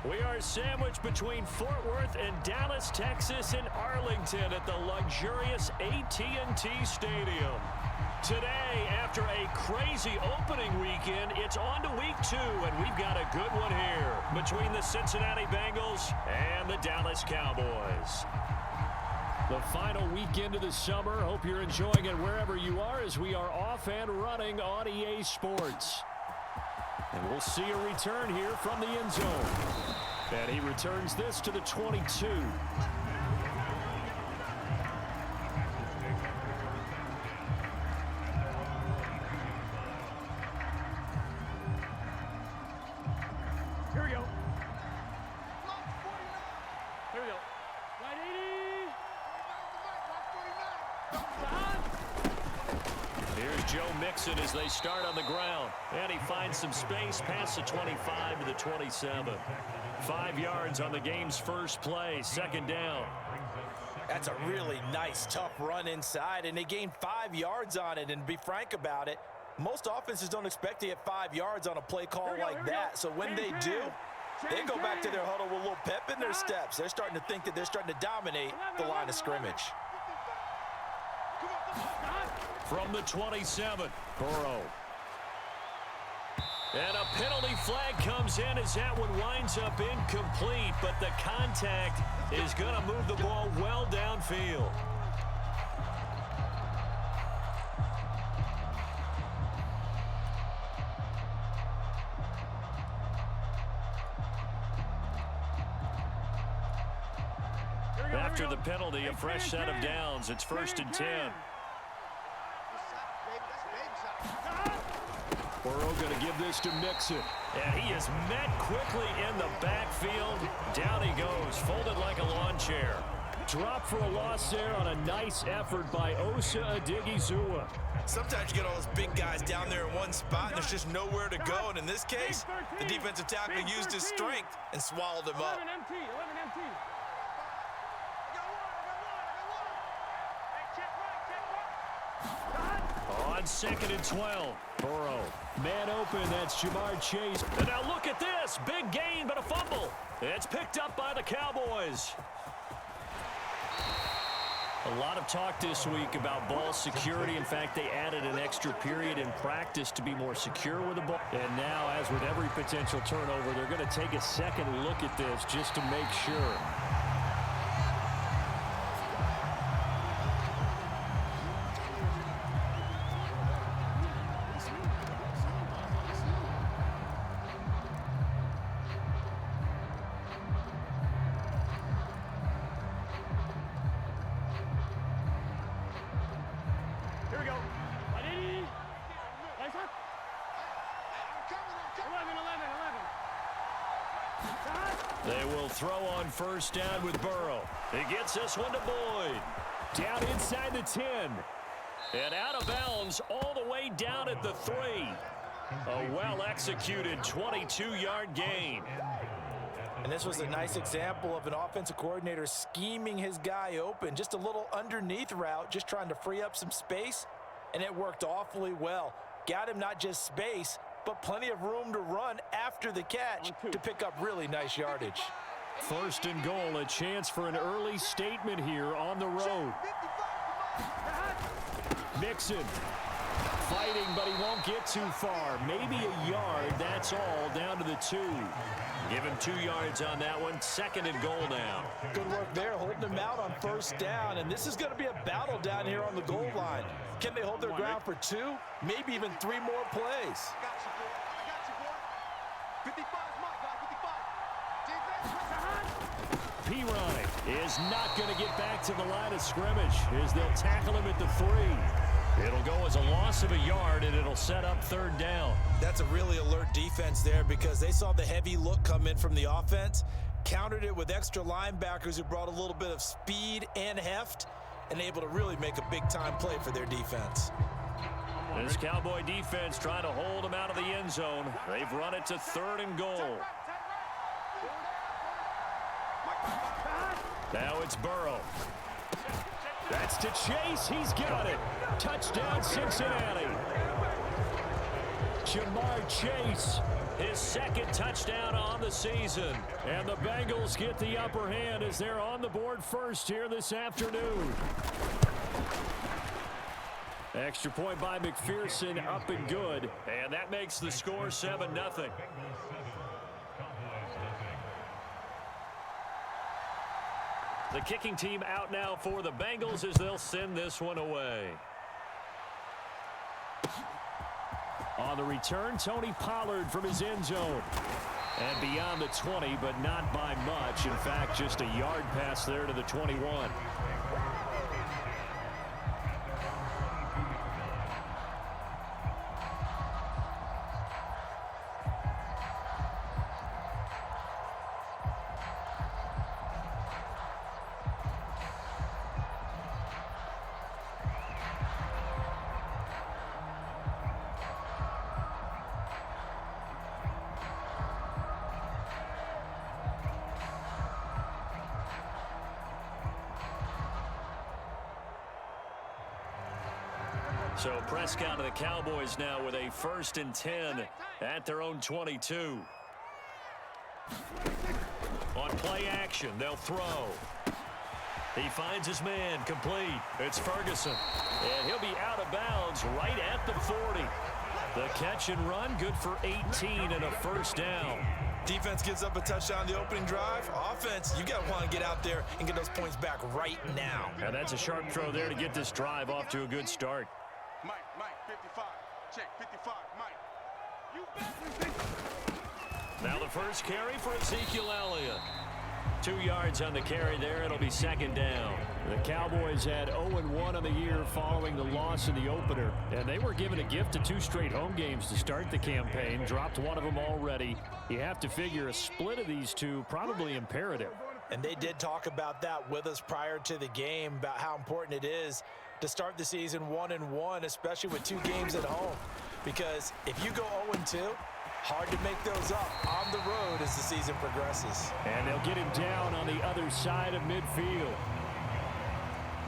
We are sandwiched between Fort Worth and Dallas, Texas, and Arlington at the luxurious AT&T Stadium. Today, after a crazy opening weekend, it's on to week 2, and we've got a good one here between the Cincinnati Bengals and the Dallas Cowboys. The final weekend of the summer. Hope you're enjoying it wherever you are as we are off and running on EA Sports. And we'll see a return here from the end zone. And he returns this to the 22. Here we go. Here we go. 180. Here's Joe Mixon as they start on the ground. And he finds some space past the 25 to the 27. 5 yards on the game's first play, second down. That's a really nice, tough run inside, and they gained 5 yards on it. And to be frank about it, most offenses don't expect to get 5 yards on a play call like that. So when they do, they go back to their huddle with a little pep in their steps. They're starting to think that they're starting to dominate the line of scrimmage. From the 27, Burrow. And a penalty flag comes in as that one winds up incomplete, but the contact is going to move the ball well downfield. After the penalty, a fresh set of downs. It's 1st and 10. Burrow going to give this to Mixon. And he is met quickly in the backfield. Down he goes, folded like a lawn chair. Drop for a loss there on a nice effort by Osa Odighizuwa. Sometimes you get all those big guys down there in one spot, and there's just nowhere to go. And in this case, the defensive tackle used his strength and swallowed him up. 11 MT. On 2nd and 12, Burrow. Man open, that's Jamar Chase. And now look at this. Big gain, but a fumble. It's picked up by the Cowboys. A lot of talk this week about ball security. In fact, they added an extra period in practice to be more secure with the ball. And now, as with every potential turnover, they're going to take a second look at this just to make sure. Here we go. 180. Nice one. 11. They will throw on first down with Burrow. He gets this one to Boyd. Down inside the 10. And out of bounds all the way down at the 3. A well-executed 22-yard gain. And this was a nice example of an offensive coordinator scheming his guy open. Just a little underneath route, just trying to free up some space, and it worked awfully well. Got him not just space, but plenty of room to run after the catch to pick up really nice yardage. 1st and goal, a chance for an early statement here on the road. Mixon fighting, but he won't get too far. Maybe a yard, that's all, down to the 2. Give him 2 yards on that one. 2nd and goal now. Good work there, holding him out on first down. And this is going to be a battle down here on the goal line. Can they hold their ground for 2, maybe even 3 more plays? P-Ryan is not going to get back to the line of scrimmage as they'll tackle him at the 3. It'll go as a loss of a yard, and it'll set up 3rd down. That's a really alert defense there because they saw the heavy look come in from the offense, countered it with extra linebackers who brought a little bit of speed and heft, and able to really make a big-time play for their defense. This Cowboy defense trying to hold him out of the end zone. They've run it to 3rd and goal. Now it's Burrow. That's to Chase. He's got it. Touchdown, Cincinnati. Jamar Chase, his second touchdown on the season. And the Bengals get the upper hand as they're on the board first here this afternoon. Extra point by McPherson, up and good. And that makes the score 7-0. The kicking team out now for the Bengals as they'll send this one away. On the return, Tony Pollard from his end zone. And beyond the 20, but not by much. In fact, just a yard pass there to the 21. So Prescott of the Cowboys now with a 1st and 10 at their own 22. On play action, they'll throw. He finds his man, complete. It's Ferguson. And he'll be out of bounds right at the 40. The catch and run, good for 18 and a 1st down. Defense gives up a touchdown the opening drive. Offense, you got to want to get out there and get those points back right now. And that's a sharp throw there to get this drive off to a good start. Mike, 55. Check, 55, Mike. Now the first carry for Ezekiel Elliott. 2 yards on the carry there. It'll be 2nd down. The Cowboys had 0-1 on the year following the loss in the opener. And they were given a gift of 2 straight home games to start the campaign. Dropped one of them already. You have to figure a split of these two probably imperative. And they did talk about that with us prior to the game, about how important it is to start the season 1-1, especially with 2 games at home. Because if you go 0-2, hard to make those up on the road as the season progresses. And they'll get him down on the other side of midfield.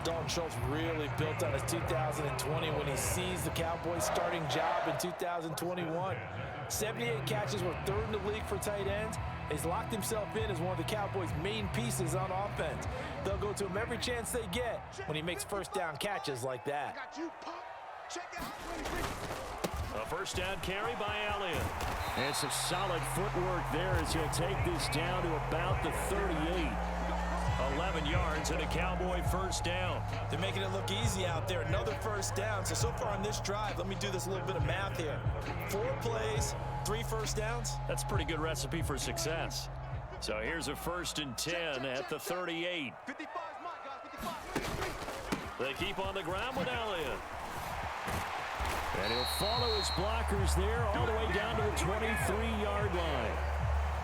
Dalton Schultz really built on his 2020 when he seized the Cowboys' starting job in 2021. 78 catches, were 3rd in the league for tight ends. He's locked himself in as one of the Cowboys' main pieces on offense. They'll go to him every chance they get when he makes 1st down catches like that. A 1st down carry by Elliott. It's a solid footwork there as he'll take this down to about the 38. 11 yards and a Cowboy 1st down. They're making it look easy out there. Another 1st down. So far on this drive, let me do this little bit of math here. 4 plays, 3 1st downs. That's a pretty good recipe for success. So here's a 1st and 10 at the 38. They keep on the ground with Elliott. And he'll follow his blockers there all the way down to the 23-yard line.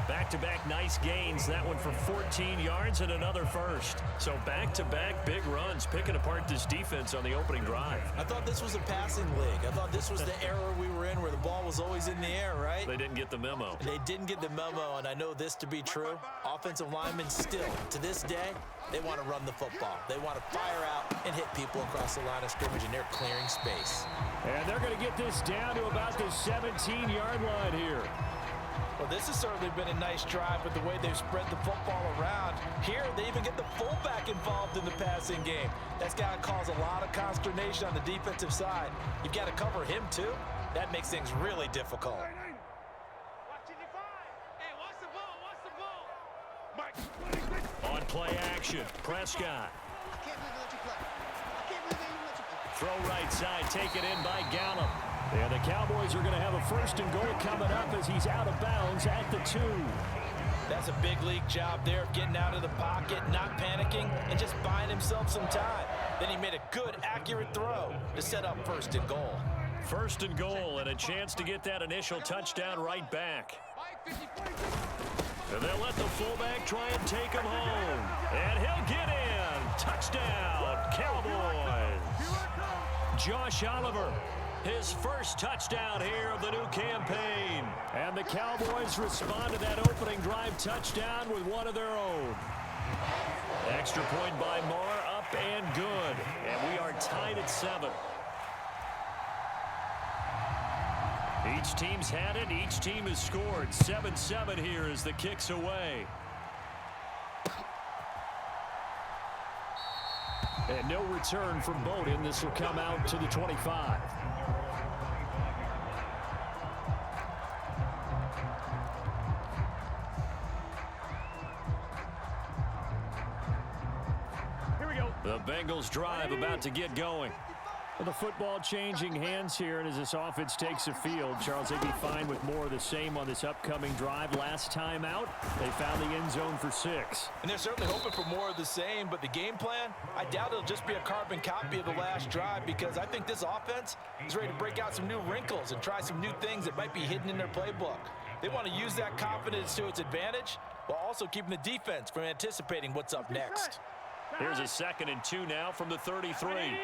Back-to-back nice gains. That one for 14 yards and another 1st. So back-to-back big runs, picking apart this defense on the opening drive. I thought this was a passing league. I thought this was the era we were in where the ball was always in the air, right? They didn't get the memo. They didn't get the memo, and I know this to be true. Offensive linemen still, to this day, they want to run the football. They want to fire out and hit people across the line of scrimmage, and they're clearing space. And they're going to get this down to about the 17-yard line here. Well, this has certainly been a nice drive with the way they've spread the football around. Here, they even get the fullback involved in the passing game. That's got to cause a lot of consternation on the defensive side. You've got to cover him, too. That makes things really difficult. On play action, Prescott. Throw right side, taken in by Gallup. And the Cowboys are going to have a 1st and goal coming up as he's out of bounds at the 2. That's a big league job there of getting out of the pocket, not panicking, and just buying himself some time. Then he made a good, accurate throw to set up 1st and goal. 1st and goal and a chance to get that initial touchdown right back. And they'll let the fullback try and take him home. And he'll get in. Touchdown, Cowboys. Josh Oliver, his 1st touchdown here of the new campaign. And the Cowboys respond to that opening drive touchdown with one of their own. Extra point by Marr, up and good. And we are tied at 7. Each team's had it. Each team has scored. 7-7 here as the kick's away. And no return from Bowden. This will come out to the 25. Here we go. The Bengals drive about to get going. Well, the football changing hands here, and as this offense takes the field, Charles, they'd be fine with more of the same on this upcoming drive. Last time out, they found the end zone for 6. And they're certainly hoping for more of the same, but the game plan, I doubt it'll just be a carbon copy of the last drive, because I think this offense is ready to break out some new wrinkles and try some new things that might be hidden in their playbook. They want to use that confidence to its advantage while also keeping the defense from anticipating what's up next. Here's a 2nd and 2 now from the 33.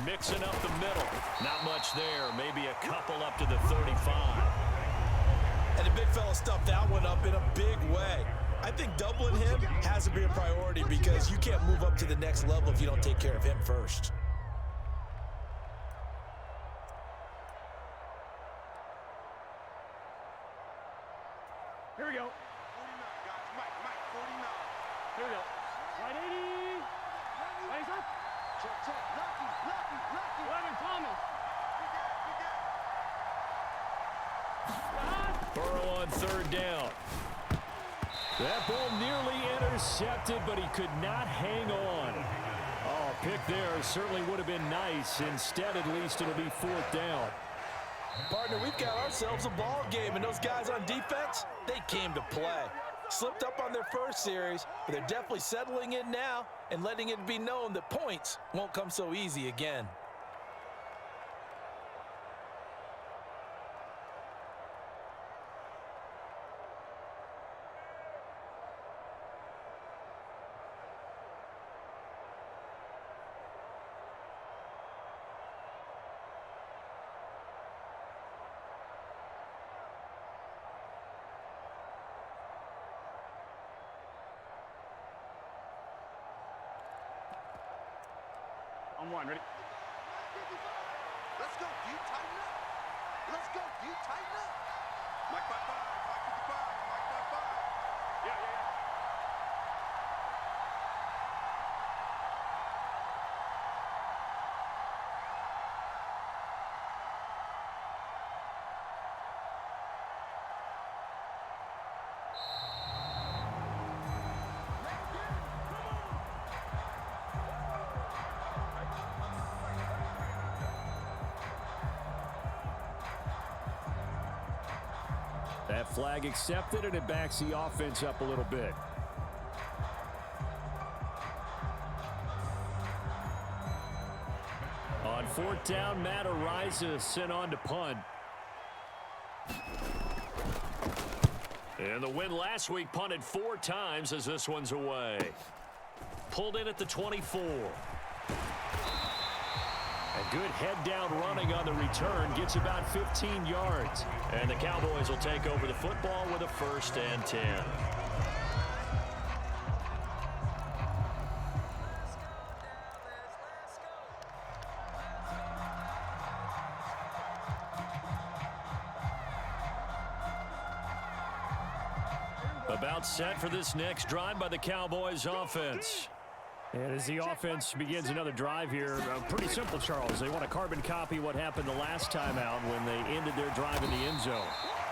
Mixing up the middle. Not much there. Maybe a couple up to the 35. And the big fella stuffed that one up in a big way. I think doubling him has to be a priority, because you can't move up to the next level if you don't take care of him first. Here we go. 49, guys. Mike, 49. Here we go. 180. 180. Check. Lucky. 11 Thomas. Burrow on 3rd down. That ball nearly intercepted, but he could not hang on. Oh, pick there certainly would have been nice. Instead, at least, it'll be 4th down. Partner, we've got ourselves a ball game, and those guys on defense, they came to play. Slipped up on their first series, but they're definitely settling in now and letting it be known that points won't come so easy again. On 1, ready? Let's go. Do you tighten up? Let's go. Do you tighten up? Mike by 5. Mike 55. Mike by 5. Yeah. That flag accepted, and it backs the offense up a little bit. On 4th down, Matt Ariza sent on to punt. And the win last week, punted 4 times as this one's away. Pulled in at the 24. A good head-down running on the return. Gets about 15 yards. And the Cowboys will take over the football with a 1st and 10. About set for this next drive by the Cowboys offense. And as the offense begins another drive here, pretty simple, Charles. They want to carbon copy what happened the last time out when they ended their drive in the end zone.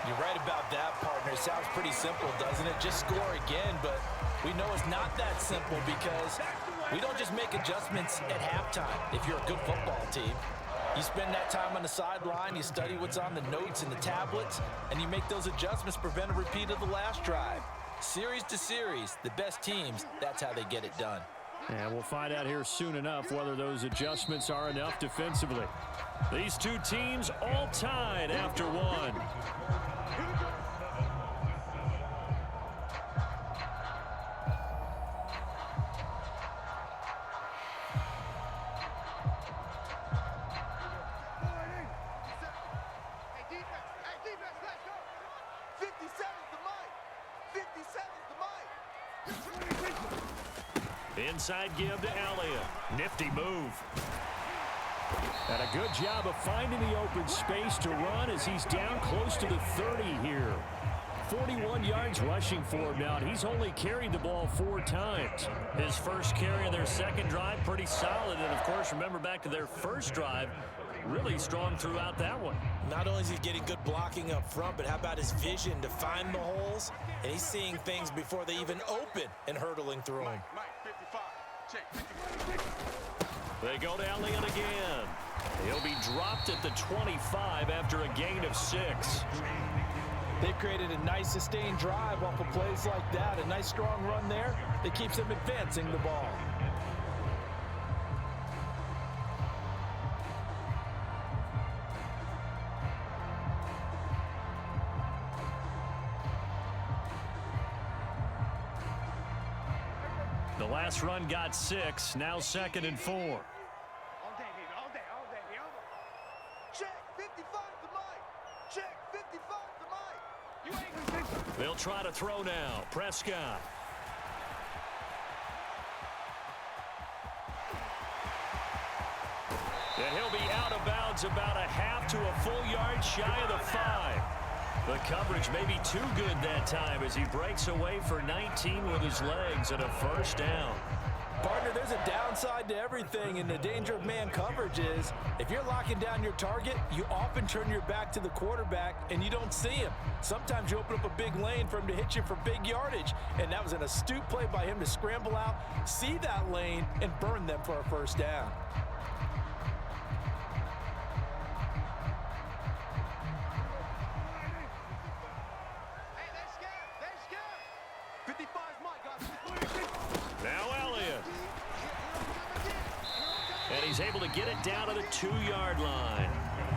You're right about that, partner. It sounds pretty simple, doesn't it? Just score again, but we know it's not that simple, because we don't just make adjustments at halftime if you're a good football team. You spend that time on the sideline, you study what's on the notes and the tablets, and you make those adjustments to prevent a repeat of the last drive. Series to series, the best teams, that's how they get it done. And we'll find out here soon enough whether those adjustments are enough defensively. These two teams all tied after one. Inside give to Elliott. Nifty move. And a good job of finding the open space to run as he's down close to the 30 here. 41 yards rushing for him now, and he's only carried the ball 4 times. His first carry of their second drive, pretty solid. And, of course, remember back to their first drive, really strong throughout that one. Not only is he getting good blocking up front, but how about his vision to find the holes? And he's seeing things before they even open and hurtling through them. They go to Elliott again. He'll be dropped at the 25 after a gain of 6. They've created a nice sustained drive off of plays like that. A nice strong run there that keeps them advancing the ball. The last run got 6, now 2nd and 4. All day, baby, all day, all day, all day. Check 55 to Mike. Check 55 to Mike. You ain't gonna take. They'll try to throw now. Prescott. And he'll be out of bounds about a half to a full yard shy of the 5. The coverage may be too good that time as he breaks away for 19 with his legs and a first down. Partner, there's a downside to everything, and the danger of man coverage is if you're locking down your target, you often turn your back to the quarterback and you don't see him. Sometimes you open up a big lane for him to hit you for big yardage, and that was an astute play by him to scramble out, see that lane, and burn them for a first down. He's able to get it down to the 2-yard line.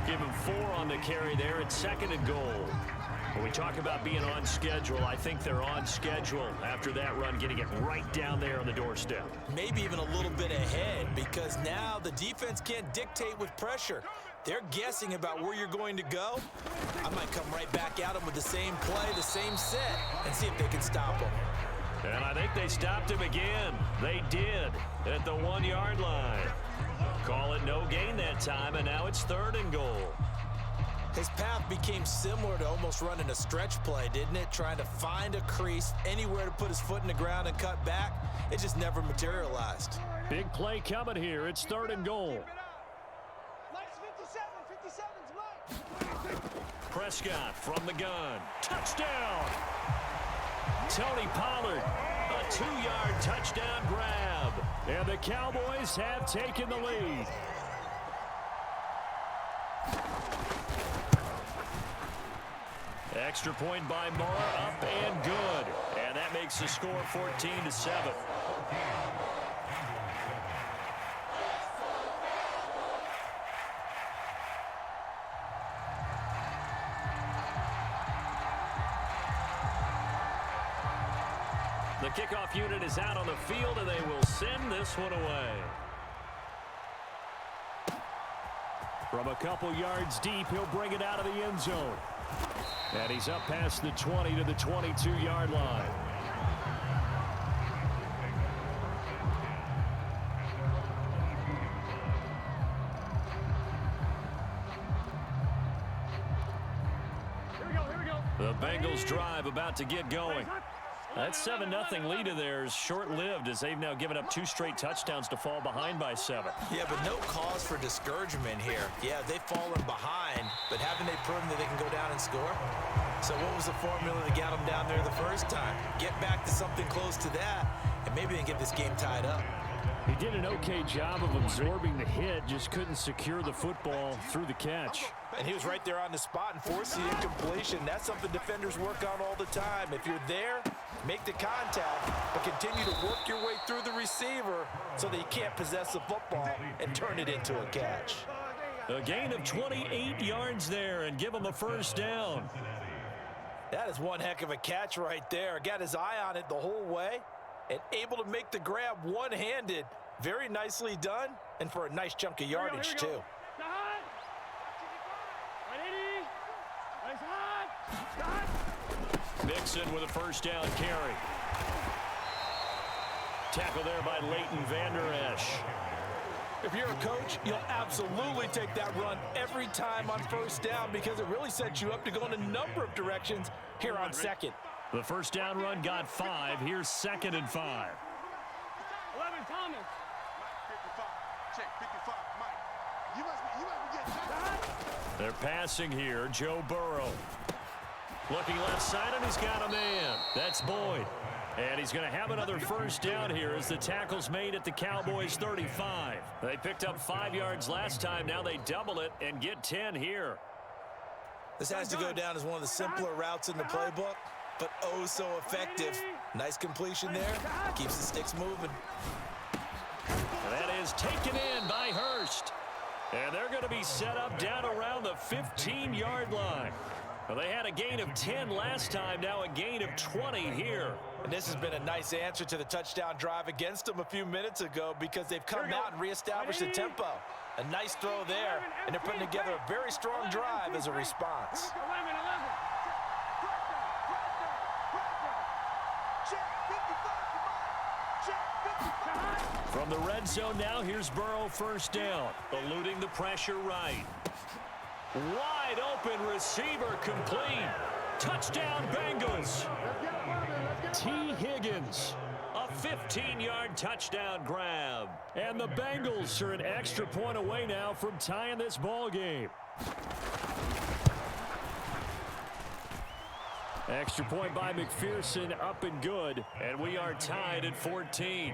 Give him 4 on the carry there at 2nd and goal. When we talk about being on schedule, I think they're on schedule after that run, getting it right down there on the doorstep. Maybe even a little bit ahead, because now the defense can't dictate with pressure. They're guessing about where you're going to go. I might come right back at them with the same play, the same set, and see if they can stop them. And I think they stopped him again. They did at the 1-yard line. Call it no gain that time, and now it's 3rd and goal. His path became similar to almost running a stretch play, didn't it? Trying to find a crease, anywhere to put his foot in the ground and cut back. It just never materialized. Big play coming here. It's 3rd and goal. Prescott from the gun. Touchdown! Tony Pollard, a 2-yard touchdown grab. And the Cowboys have taken the lead. Extra point by Moore, up and good. And that makes the score 14-7. The kickoff unit is out on the field, and they will send this one away. From a couple yards deep, he'll bring it out of the end zone. And he's up past the 20 to the 22-yard line. Here we go. The Bengals drive about to get going. That 7-0 lead of theirs short-lived as they've now given up 2 straight touchdowns to fall behind by 7. Yeah, but no cause for discouragement here. Yeah, they've fallen behind, but haven't they proven that they can go down and score? So what was the formula that got them down there the first time? Get back to something close to that, and maybe they can get this game tied up. He did an okay job of absorbing the hit, just couldn't secure the football through the catch. And he was right there on the spot and forced the incompletion. That's something defenders work on all the time. If you're there, make the contact, but continue to work your way through the receiver so that you can't possess the football and turn it into a catch. A gain of 28 yards there and give him a first down. That is one heck of a catch right there. Got his eye on it the whole way and able to make the grab one-handed. Very nicely done, and for a nice chunk of yardage, too. Mixon with a first down carry. Tackle there by Leighton Vander Esch. If you're a coach, you'll absolutely take that run every time on first down because it really sets you up to go in a number of directions here on second. The first down run got 5. Here's 2nd and 5. 11, Thomas. Mike, 55. Check, 55. Mike. You must be getting that. They're passing here. Joe Burrow. Looking left side, and he's got a man. That's Boyd. And he's going to have another first down here as the tackle's made at the Cowboys 35. They picked up 5 yards last time. Now they double it and get 10 here. This has to go down as one of the simpler routes in the playbook, but oh so effective. Nice completion there. Keeps the sticks moving. And that is taken in by Hurst. And they're going to be set up down around the 15-yard line. Well, they had a gain of 10 last time, now a gain of 20 here. And this has been a nice answer to the touchdown drive against them a few minutes ago because they've come out and reestablished the tempo. A nice throw there, and they're putting together a very strong drive as a response. 11. From the red zone now, here's Burrow first down, eluding the pressure right. Wide open receiver complete. Touchdown Bengals. T. Higgins. A 15-yard touchdown grab. And the Bengals are an extra point away now from tying this ball game. Extra point by McPherson, up and good. And we are tied at 14.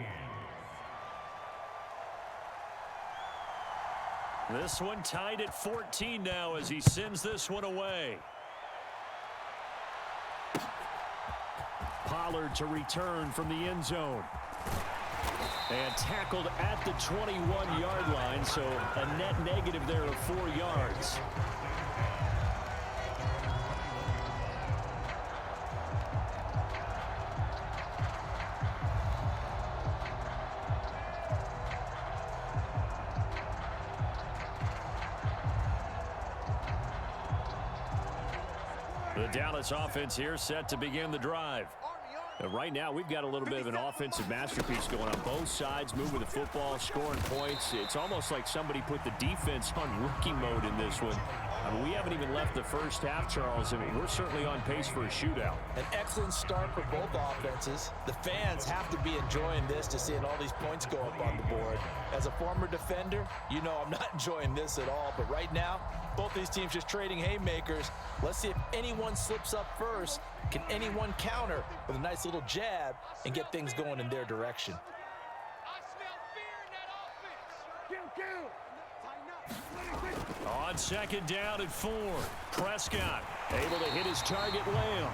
This one tied at 14 now as he sends this one away. Pollard to return from the end zone. And tackled at the 21-yard line, so a net negative there of 4 yards. The Dallas offense here set to begin the drive. Right now, we've got a little bit of an offensive masterpiece going on both sides, moving the football, scoring points. It's almost like somebody put the defense on rookie mode in this one. I mean, we haven't even left the first half, Charles. I mean, we're certainly on pace for a shootout. An excellent start for both offenses. The fans have to be enjoying this to seeing all these points go up on the board. As a former defender, you know I'm not enjoying this at all. But right now, both these teams just trading haymakers. Let's see if anyone slips up first. Can anyone counter with a nice little jab and get things going in their direction? I smell fear in that offense. On second down at 4. Prescott able to hit his target Lamb.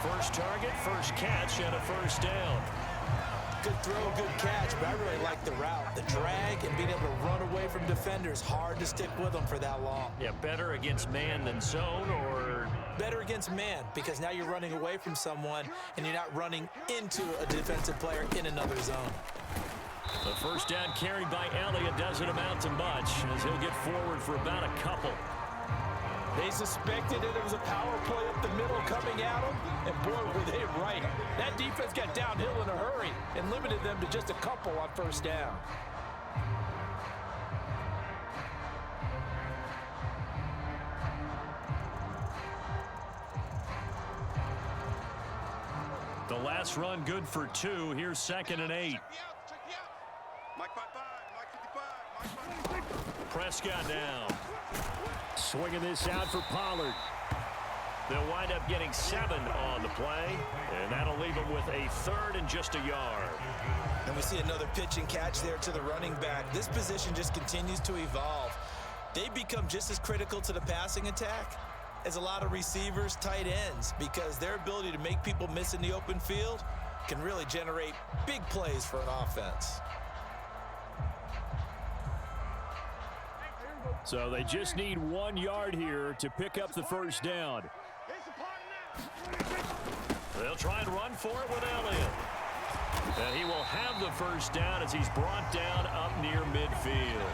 First target, first catch, and a first down. Good throw, good catch, but I really like the route. The drag and being able to run away from defenders. Hard to stick with them for that long. Yeah, better against man than zone, or better against man, because now you're running away from someone and you're not running into a defensive player in another zone. the first down carried by Elliott doesn't amount to much as he'll get forward for about a couple. They suspected that it was a power play up the middle coming at them, and boy, were they right. That defense got downhill in a hurry and limited them to just a couple on first down. The last run good for 2. Here's 2nd and 8. Mike 55, Mike 55, Mike 55. Prescott down. Swinging this out for Pollard. They'll wind up getting 7 on the play, and that'll leave them with a 3rd and just a yard. And we see another pitch and catch there to the running back. This position just continues to evolve. They become just as critical to the passing attack as a lot of receivers, tight ends, because their ability to make people miss in the open field can really generate big plays for an offense. So they just need 1 yard here to pick up the first down. They'll try and run for it with Elliott. And he will have the first down as he's brought down up near midfield.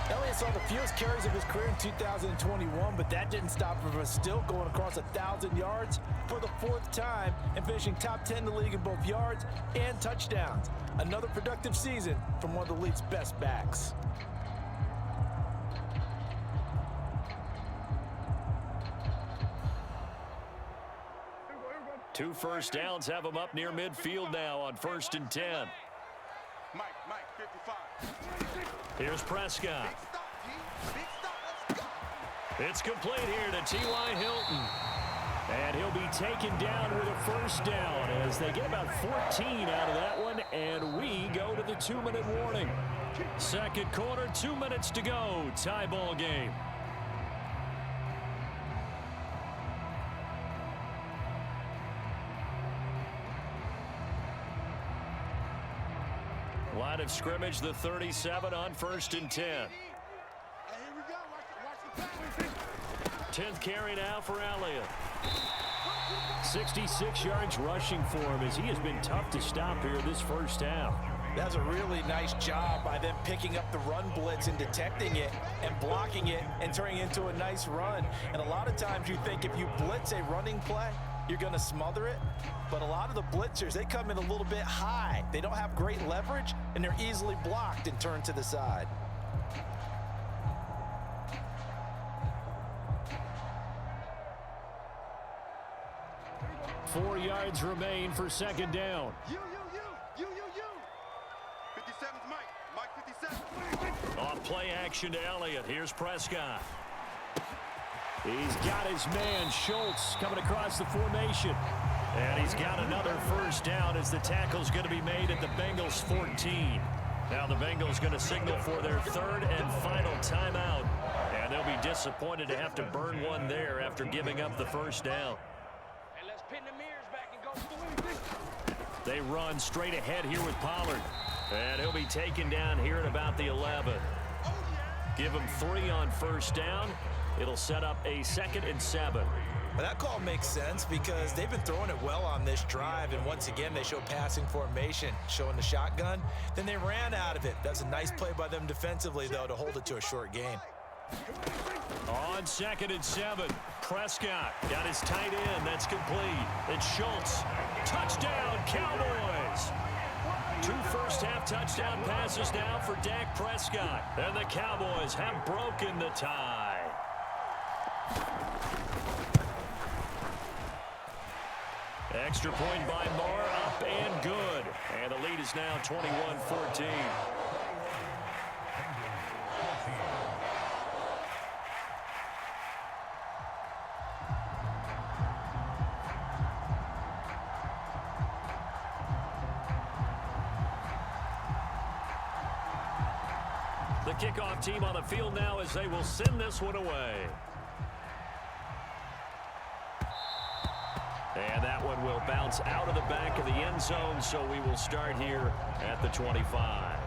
Elliott saw the fewest carries of his career in 2021, but that didn't stop him from still going across 1,000 yards for the 4th time and finishing top 10 in the league in both yards and touchdowns. Another productive season from one of the league's best backs. Two first downs have them up near midfield now on 1st and 10. Mike, 55. Here's Prescott. Big stop, G. Big stop. Let's go. It's complete here to T.Y. Hilton. And he'll be taken down with a first down as they get about 14 out of that one, and we go to the 2-minute warning. Second quarter, 2 minutes to go. Tie ball game. Line of scrimmage, the 37 on 1st and 10. Hey, here we go. Watch the pass. 10th carry now for Elliott. 66 yards rushing for him as he has been tough to stop here this first half. That's a really nice job by them picking up the run blitz and detecting it and blocking it and turning it into a nice run. And a lot of times you think if you blitz a running play, you're going to smother it. But a lot of the blitzers, they come in a little bit high. They don't have great leverage, and they're easily blocked and turned to the side. Four yards remain for second down. You. 57's Mike. Mike 57. Off play action to Elliott. Here's Prescott. He's got his man, Schultz, coming across the formation. And he's got another first down as the tackle's going to be made at the Bengals 14. Now the Bengals going to signal for their third and final timeout. And they'll be disappointed to have to burn one there after giving up the first down. And let's pin the mirrors back and go. They run straight ahead here with Pollard. And he'll be taken down here at about the 11. Give him 3 on first down. It'll set up a 2nd and 7. Well, that call makes sense because they've been throwing it well on this drive, and once again they show passing formation, showing the shotgun. Then they ran out of it. That's a nice play by them defensively, though, to hold it to a short game. On 2nd and 7, Prescott got his tight end. That's complete. It's Schultz. Touchdown, Cowboys! 2 first-half touchdown passes now for Dak Prescott. And the Cowboys have broken the tie. Extra point by Moore, up and good. And the lead is now 21-14. The kickoff team on the field now as they will send this one away. And that one will bounce out of the back of the end zone, so we will start here at the 25.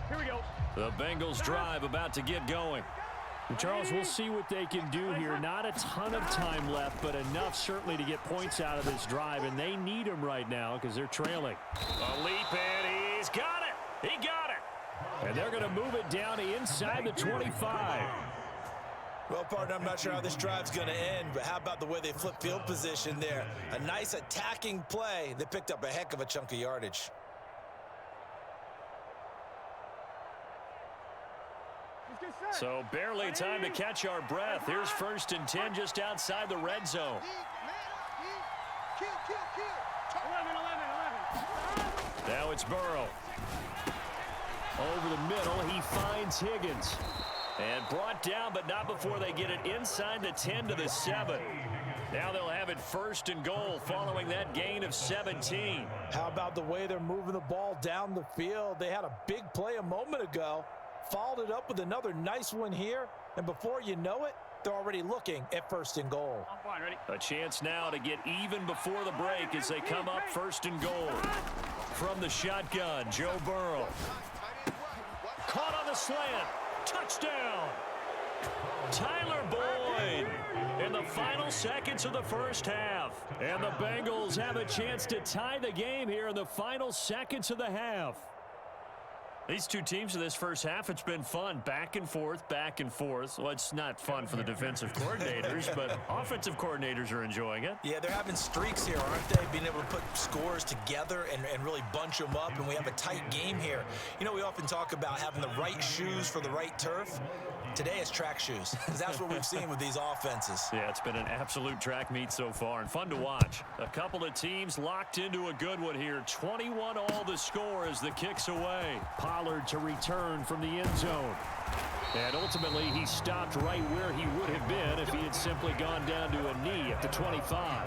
Here we go. The Bengals drive about to get going. And Charles, we'll see what they can do here. Not a ton of time left, but enough certainly to get points out of this drive, and they need them right now because they're trailing. A leap, and he's got it. He got it. And they're going to move it down to inside the 25. Well, partner, I'm not sure how this drive's going to end, but how about the way they flip field position there? A nice attacking play that picked up a heck of a chunk of yardage. So barely time to catch our breath. Here's 1st and 10 just outside the red zone. 11. Now it's Burrow. Over the middle, he finds Higgins. And brought down, but not before they get it inside the 10 to the 7. Now they'll have it 1st and goal following that gain of 17. How about the way they're moving the ball down the field? They had a big play a moment ago. Followed it up with another nice one here. And before you know it, they're already looking at 1st and goal. I'm fine, ready? A chance now to get even before the break as they come up 1st and goal. From the shotgun, Joe Burrow. Caught on the slant. Touchdown. Tyler Boyd in the final seconds of the first half. And the Bengals have a chance to tie the game here in the final seconds of the half. These two teams in this first half, it's been fun. Back and forth, back and forth. Well, it's not fun for the defensive coordinators, but offensive coordinators are enjoying it. Yeah, they're having streaks here, aren't they? Being able to put scores together and really bunch them up, and we have a tight game here. You know, we often talk about having the right shoes for the right turf. Today it's track shoes, because that's what we've seen with these offenses. Yeah, it's been an absolute track meet so far, and fun to watch. A couple of teams locked into a good one here. 21 all the score as the kick's away. Pollard to return from the end zone. And ultimately, he stopped right where he would have been if he had simply gone down to a knee at the 25.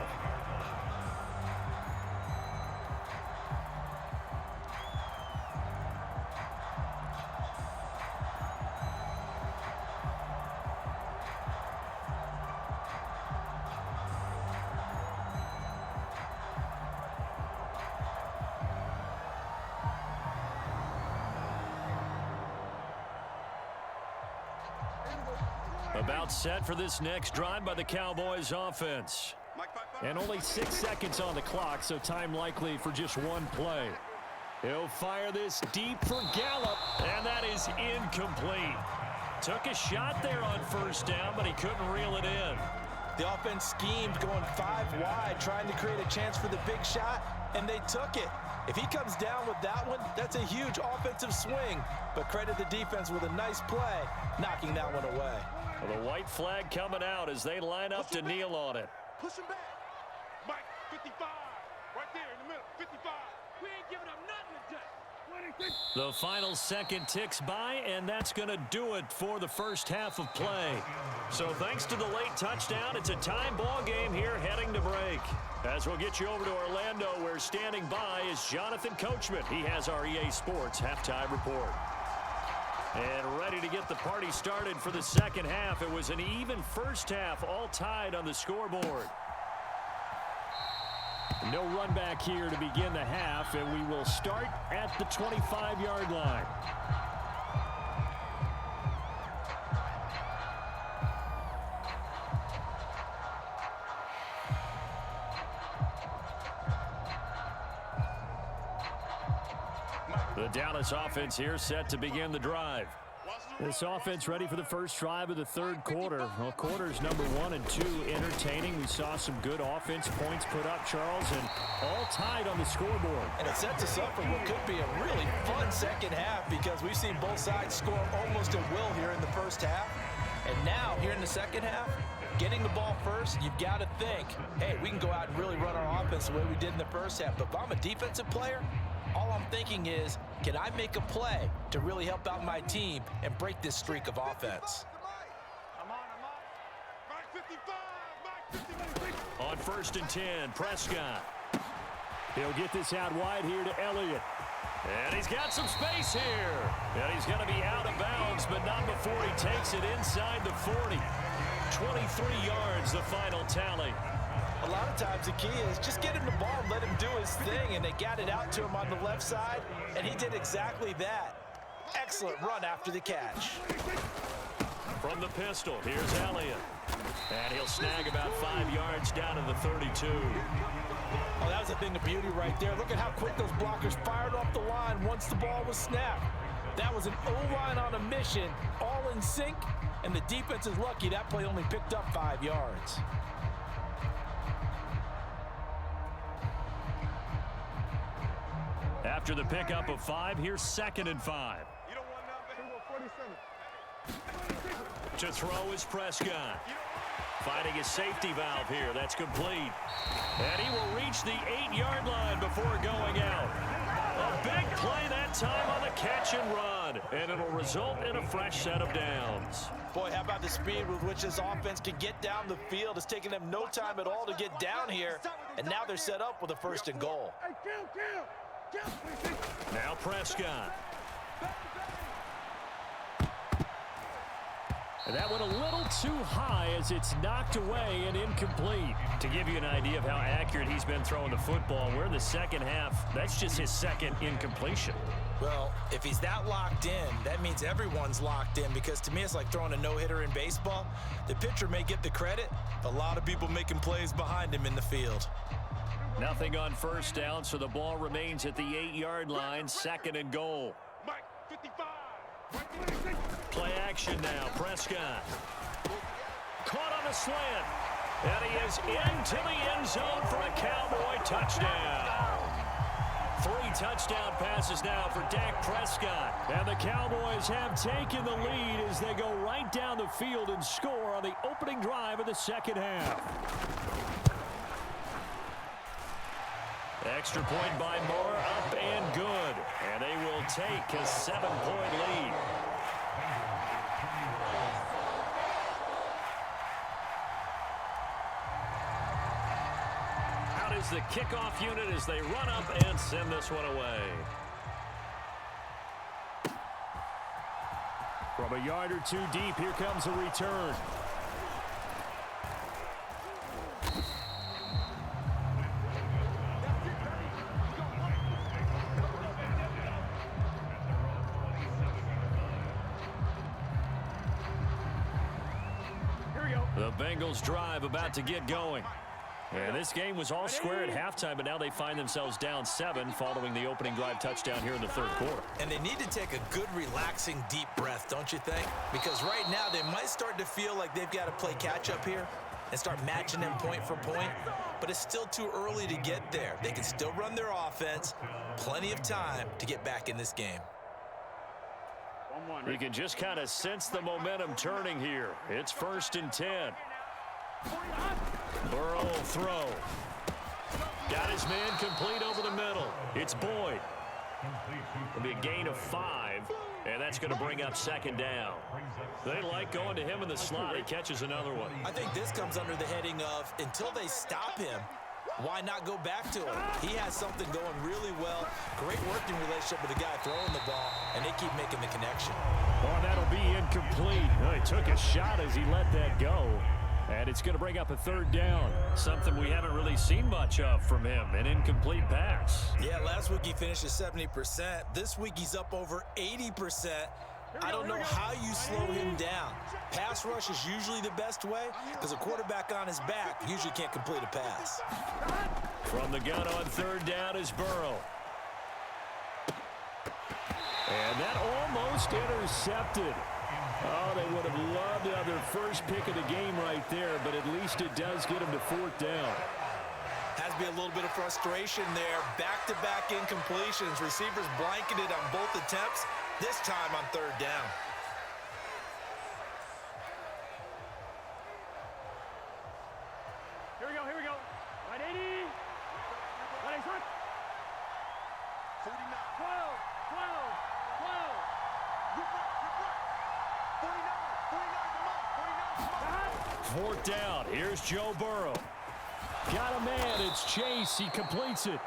About set for this next drive by the Cowboys offense. And only 6 seconds on the clock, so time likely for just one play. He'll fire this deep for Gallup, and that is incomplete. Took a shot there on first down, but he couldn't reel it in. The offense schemed going 5 wide, trying to create a chance for the big shot, and they took it. If he comes down with that one, that's a huge offensive swing. But credit the defense with a nice play, knocking that one away. Well, the white flag coming out as they line up to kneel on it. Push him back. Mike, 55. Right there in the middle. 55. We ain't giving up nothing today. 26. The final second ticks by, and that's going to do it for the first half of play. So thanks to the late touchdown, it's a time ball game here heading to break. As we'll get you over to Orlando, where standing by is Jonathan Coachman. He has our EA Sports halftime report. And ready to get the party started for the second half. It was an even first half, all tied on the scoreboard. No run back here to begin the half, and we will start at the 25-yard line. The Dallas offense here set to begin the drive. This offense ready for the first drive of the third quarter. Well, quarters number 1 and 2 entertaining. We saw some good offense points put up, Charles, and all tied on the scoreboard. And it sets us up for what could be a really fun second half, because we've seen both sides score almost at will here in the first half. And now, here in the second half, getting the ball first, you've got to think, hey, we can go out and really run our offense the way we did in the first half. But if I'm a defensive player, all I'm thinking is, can I make a play to really help out my team and break this streak of offense? I'm on. Mike 55. Mike 55. On 1st and 10, Prescott. He'll get this out wide here to Elliott. And he's got some space here. And he's going to be out of bounds, but not before he takes it inside the 40. 23 yards, the final tally. A lot of times the key is just get him the ball and let him do his thing, and they got it out to him on the left side, and he did exactly that. Excellent run after the catch. From the pistol, here's Elliott. And he'll snag about 5 yards down to the 32. Oh, that was a thing of beauty right there. Look at how quick those blockers fired off the line once the ball was snapped. That was an O-line on a mission, all in sync, and the defense is lucky that play only picked up 5 yards. After the pickup of 5, here's 2nd and 5. You don't want nothing. 47. To throw is Prescott. Finding his safety valve here. That's complete. And he will reach the 8-yard line before going out. A big play that time on the catch and run. And it'll result in a fresh set of downs. Boy, how about the speed with which this offense can get down the field? It's taken them no time at all to get down here. And now they're set up with a 1st and goal. Hey, kill. Now Prescott. And that went a little too high as it's knocked away and incomplete. To give you an idea of how accurate he's been throwing the football, we're in the second half. That's just his 2nd incompletion. Well, if he's that locked in, that means everyone's locked in, because to me it's like throwing a no-hitter in baseball. The pitcher may get the credit, a lot of people making plays behind him in the field. Nothing on 1st down, so the ball remains at the 8-yard line, 2nd and goal. Mike Play action now. Prescott. Caught on a slant. And he is into the end zone for a Cowboy touchdown. 3 touchdown passes now for Dak Prescott. And the Cowboys have taken the lead as they go right down the field and score on the opening drive of the second half. Extra point by Moore, up and good. And they will take a 7-point lead. Out is the kickoff unit as they run up and send this one away. From a yard or two deep, here comes a return. The Bengals drive about to get going. And this game was all square at halftime, but now they find themselves down 7 following the opening drive touchdown here in the third quarter. And they need to take a good, relaxing, deep breath, don't you think? Because right now they might start to feel like they've got to play catch-up here and start matching them point for point. But it's still too early to get there. They can still run their offense. Plenty of time to get back in this game. You can just kind of sense the momentum turning here. It's 1st and 10. Burrow will throw. Got his man complete over the middle. It's Boyd. It'll be a gain of 5, and that's going to bring up 2nd down. They like going to him in the slot. He catches another one. I think this comes under the heading of until they stop him, why not go back to him? He has something going really well. Great working relationship with the guy throwing the ball, and they keep making the connection. Oh, that'll be incomplete. Oh, he took a shot as he let that go. And it's going to bring up a 3rd down. Something we haven't really seen much of from him, an incomplete pass. Yeah, last week he finished at 70%. This week he's up over 80%. I don't know how you slow him down. Pass rush is usually the best way because a quarterback on his back usually can't complete a pass. From the gun on 3rd down is Burrow. And that almost intercepted. Oh, they would have loved to have their first pick of the game right there, but at least it does get them to 4th down. Has to be a little bit of frustration there. Back-to-back incompletions. Receivers blanketed on both attempts, this time on 3rd down. Here we go. 180. 180. 49. 12. 4th down. Here's Joe Burrow. Got a man. It's Chase. He completes it.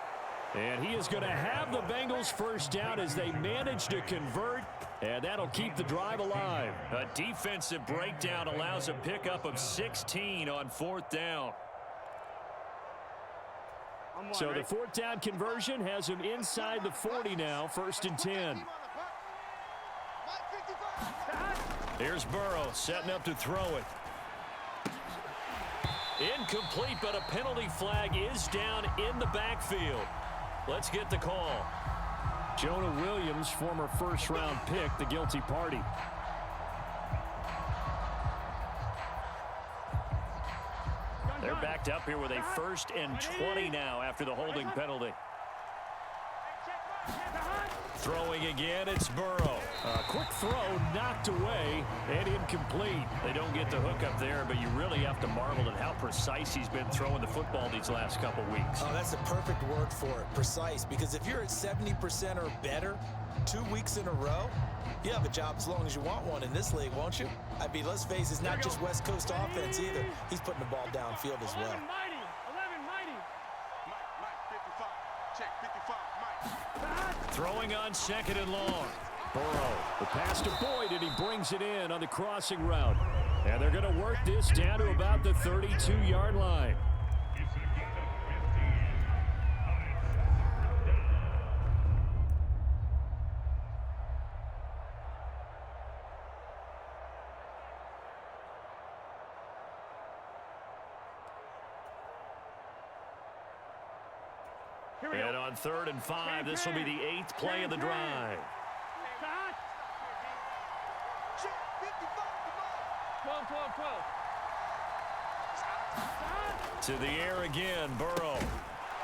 And he is going to have the Bengals 1st down as they manage to convert. And that'll keep the drive alive. A defensive breakdown allows a pickup of 16 on 4th down. So the 4th down conversion has him inside the 40 now. 1st and 10. Here's Burrow setting up to throw it. Incomplete, but a penalty flag is down in the backfield. Let's get the call. Jonah Williams, former 1st-round pick, the guilty party. They're backed up here with a 1st and 20 now after the holding penalty. Throwing again, it's Burrow. A quick throw knocked away and incomplete. They don't get the hook up there, but you really have to marvel at how precise he's been throwing the football these last couple weeks. Oh, that's a perfect word for it, precise, because if you're at 70% or better 2 weeks in a row, you have a job as long as you want one in this league, won't you? I mean, let's face it, it's not just West Coast offense either. He's putting the ball downfield as well. 11 mighty. Mike, 55. Check, 55, Mike. Throwing on 2nd and long. Burrow, the pass to Boyd, and he brings it in on the crossing route. And they're going to work this down to about the 32-yard line. And on 3rd and 5, this will be the 8th play of the drive. To the air again, Burrow.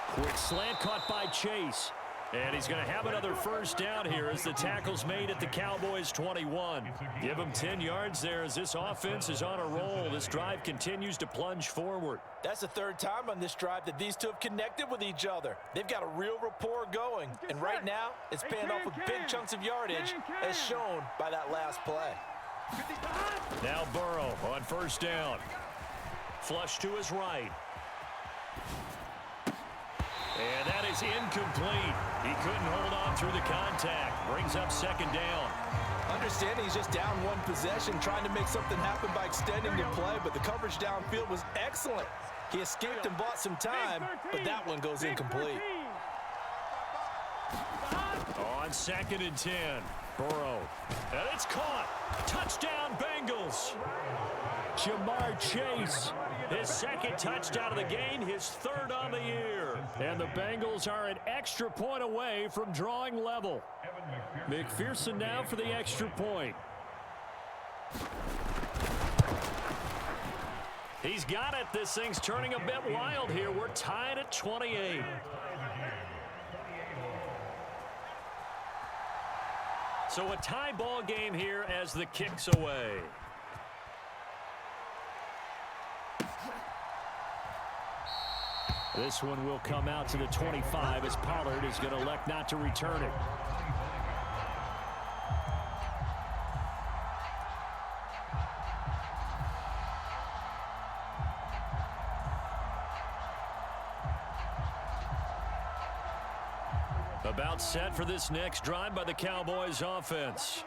Quick slant caught by Chase. And he's going to have another first down here as the tackle's made at the Cowboys' 21. Give him 10 yards there as this offense is on a roll. This drive continues to plunge forward. That's the third time on this drive that these two have connected with each other. They've got a real rapport going. And right now, it's paying off with big chunks of yardage, as shown by that last play. Now Burrow on first down. Flush to his right. And that is incomplete. He couldn't hold on through the contact. Brings up second down. Understanding he's just down one possession, trying to make something happen by extending the play, but the coverage downfield was excellent. He escaped and bought some time, but that one goes incomplete. On second and 10, Burrow. And it's caught. Touchdown, Bengals. Jamar Chase, his second touchdown of the game, his third on the year. And the Bengals are an extra point away from drawing level. McPherson now for the extra point. He's got it. This thing's turning a bit wild here. We're tied at 28. So a tie ball game here as the kick's away. This one will come out to the 25 as Pollard is going to elect not to return it. About set for this next drive by the Cowboys offense.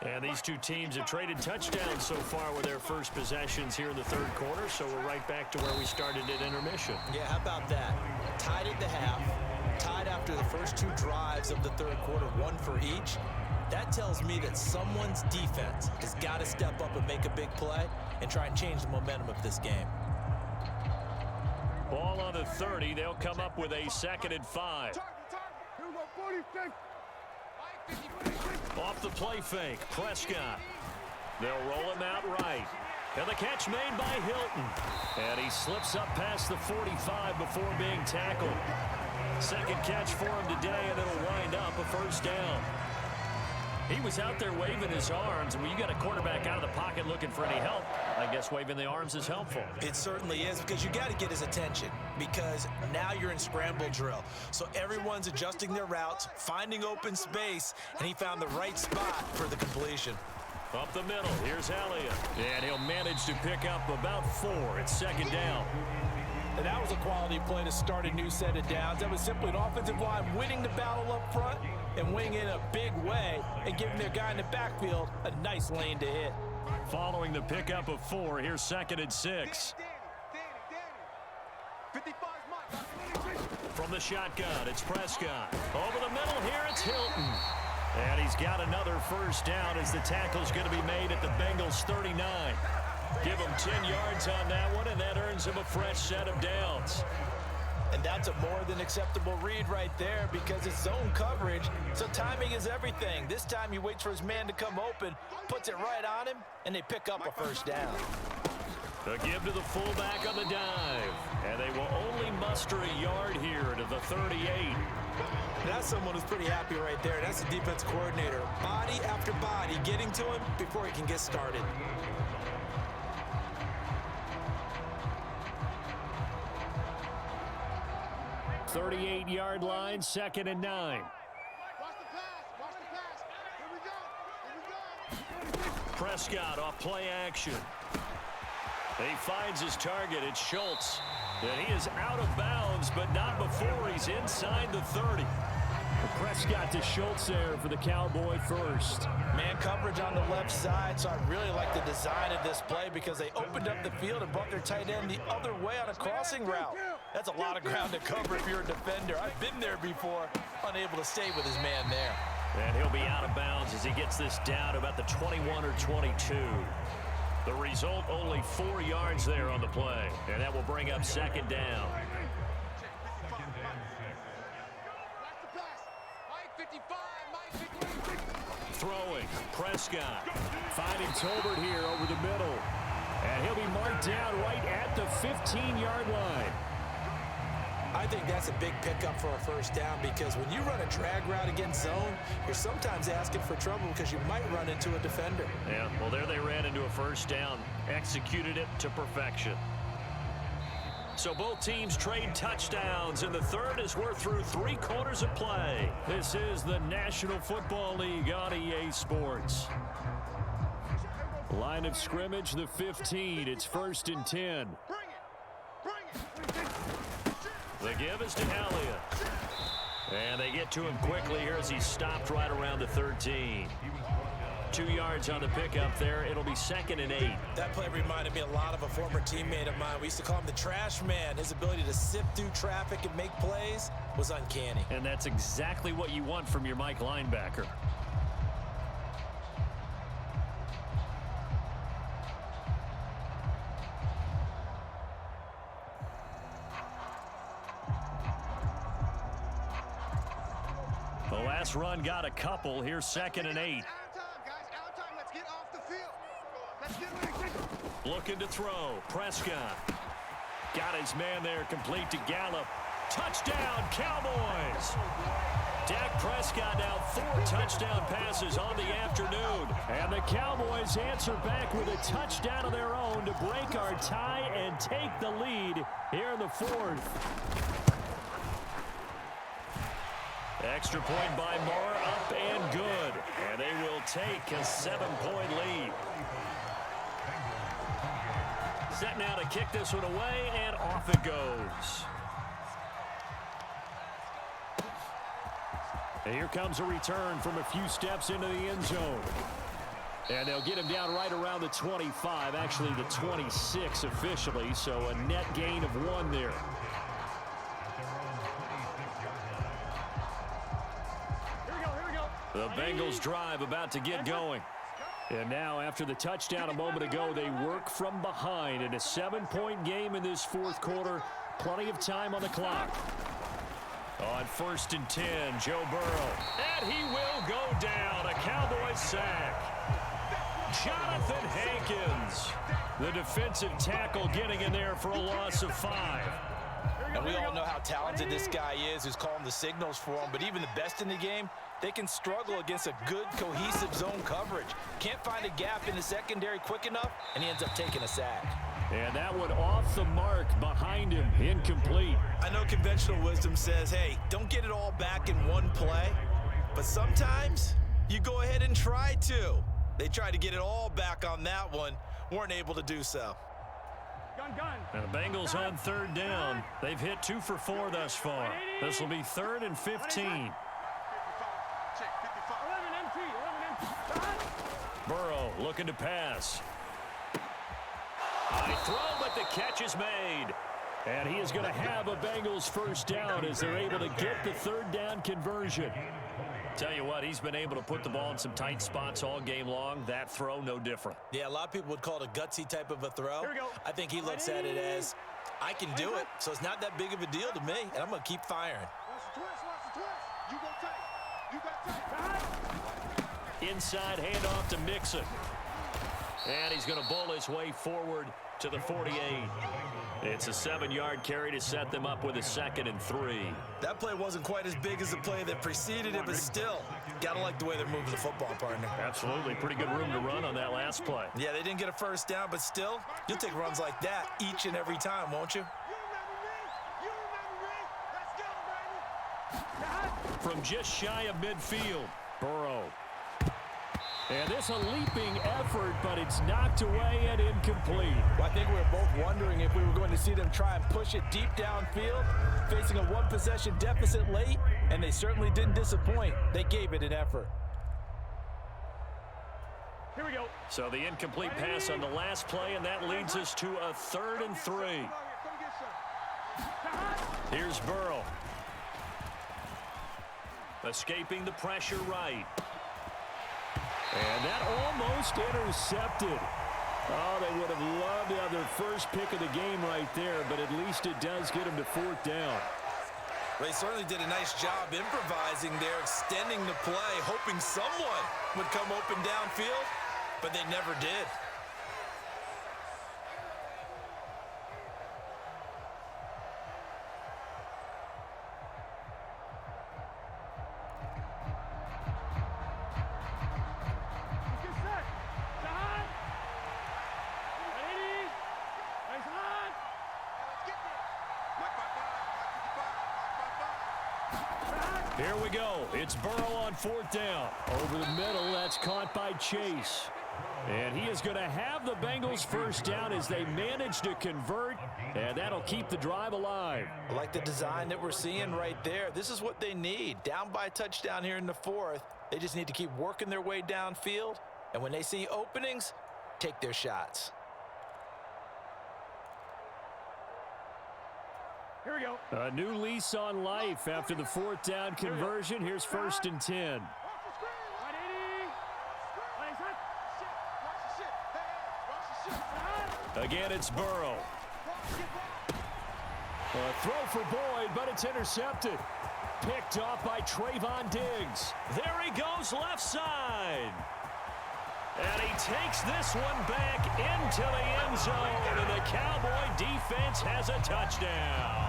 And these two teams have traded touchdowns so far with their first possessions here in the third quarter, so we're right back to where we started at intermission. Yeah, how about that? Tied at the half, tied after the first two drives of the third quarter, one for each. That tells me that someone's defense has got to step up and make a big play and try and change the momentum of this game. Ball on the 30. They'll come up with a 2nd and 5. Off the play fake, Prescott. They'll roll him out right. And the catch made by Hilton. And he slips up past the 45 before being tackled. Second catch for him today, and it'll wind up a first down. He was out there waving his arms, and when you got a quarterback out of the pocket looking for any help, I guess waving the arms is helpful. It certainly is, because you got to get his attention, because now you're in scramble drill. So everyone's adjusting their routes, finding open space, and he found the right spot for the completion. Up the middle, here's Elliott. And he'll manage to pick up about 4. It's second down. And that was a quality play to start a new set of downs. That was simply an offensive line winning the battle up front and winning in a big way and giving their guy in the backfield a nice lane to hit. Following the pickup of 4, here's 2nd and 6. From the shotgun, it's Prescott. Over the middle here, it's Hilton. And he's got another first down as the tackle's going to be made at the Bengals' 39. Give him 10 yards on that one, and that earns him a fresh set of downs. And that's a more than acceptable read right there because it's zone coverage, so timing is everything. This time he waits for his man to come open, puts it right on him, and they pick up a first down. The give to the fullback on the dive. And they will only muster a yard here to the 38. That's someone who's pretty happy right there. That's the defense coordinator. Body after body getting to him before he can get started. $38-yard line, 2nd and 9. Prescott off play action. He finds his target. It's Schultz. And he is out of bounds, but not before he's inside the 30. Prescott to Schultz there for the Cowboy first. Man coverage on the left side, so I really like the design of this play because they opened up the field and brought their tight end the other way on a crossing route. That's a lot of ground to cover if you're a defender. I've been there before, unable to stay with his man there. And he'll be out of bounds as he gets this down to about the 21 or 22. The result, only 4 yards there on the play. And that will bring up 2nd down. Throwing, Prescott. Finding Tolbert here over the middle. And he'll be marked down right at the 15-yard line. I think that's a big pickup for a first down because when you run a drag route against zone, you're sometimes asking for trouble because you might run into a defender. Yeah, well, there they ran into a first down. Executed it to perfection. So both teams trade touchdowns, and the third as we're through 3 quarters of play. This is the National Football League on EA Sports. Line of scrimmage, the 15. It's 1st and 10. The give is to Elliott. And they get to him quickly here as he stopped right around the 13. 2 yards on the pickup there. It'll be 2nd and 8. That play reminded me a lot of a former teammate of mine. We used to call him the trash man. His ability to sift through traffic and make plays was uncanny. And that's exactly what you want from your Mike linebacker. The last run got a couple. Here's 2nd and 8. Looking to throw. Prescott. Got his man there, complete to Gallup. Touchdown, Cowboys! Dak Prescott now 4 touchdown passes on the afternoon. And the Cowboys answer back with a touchdown of their own to break our tie and take the lead here in the 4th. Extra point by Moore, up and good. And they will take a 7-point lead. Set now to kick this one away, and off it goes. And here comes a return from a few steps into the end zone. And they'll get him down right around the 25, actually the 26 officially, so a net gain of 1 there. The Bengals drive about to get going. And now after the touchdown a moment ago, they work from behind in a 7-point game in this 4th quarter. Plenty of time on the clock. On 1st and 10, Joe Burrow. And he will go down. A Cowboys sack. Jonathan Hankins, the defensive tackle, getting in there for a loss of 5. And we all know how talented this guy is who's calling the signals for him. But even the best in the game, they can struggle against a good, cohesive zone coverage. Can't find a gap in the secondary quick enough, and he ends up taking a sack. And that one off the mark behind him, incomplete. I know conventional wisdom says, hey, don't get it all back in one play. But sometimes you go ahead and try to. They tried to get it all back on that one, weren't able to do so. And the Bengals on 3rd down. They've hit 2 for 4 thus far. This will be 3rd and 15. Burrow looking to pass. High throw, but the catch is made. And he is going to have a Bengals first down as they're able to get the 3rd down conversion. Tell you what, he's been able to put the ball in some tight spots all game long. That throw, no different. Yeah, a lot of people would call it a gutsy type of a throw. I think he looks at it as, I can do it, so it's not that big of a deal to me, and I'm going to keep firing. Inside handoff to Mixon. And he's going to bowl his way forward to the 48. It's a 7-yard carry to set them up with a 2nd and 3. That play wasn't quite as big as the play that preceded it, but still, got to like the way they're moving the football, partner. Absolutely. Pretty good room to run on that last play. Yeah, they didn't get a first down, but still, you'll take runs like that each and every time, won't you? From just shy of midfield, Burrow. And this a leaping effort, but it's knocked away and incomplete. Well, I think we were both wondering if we were going to see them try and push it deep downfield, facing a 1-possession deficit late, and they certainly didn't disappoint. They gave it an effort. Here we go. So the incomplete pass on the last play, and that leads us to a 3rd and 3. Here's Burrow. Escaping the pressure right. And that almost intercepted. Oh, they would have loved to have their first pick of the game right there, but at least it does get them to 4th down. They certainly did a nice job improvising there, extending the play, hoping someone would come open downfield, but they never did. Here we go. It's Burrow on 4th down. Over the middle, that's caught by Chase. And he is going to have the Bengals first down as they manage to convert, and that'll keep the drive alive. I like the design that we're seeing right there. This is what they need. Down by a touchdown here in the 4th. They just need to keep working their way downfield, and when they see openings, take their shots. Here we go. A new lease on life after the 4th down conversion. Here's 1st and 10. Again, it's Burrow. A throw for Boyd, but it's intercepted. Picked off by Trayvon Diggs. There he goes left side. And he takes this one back into the end zone, and the Cowboy defense has a touchdown.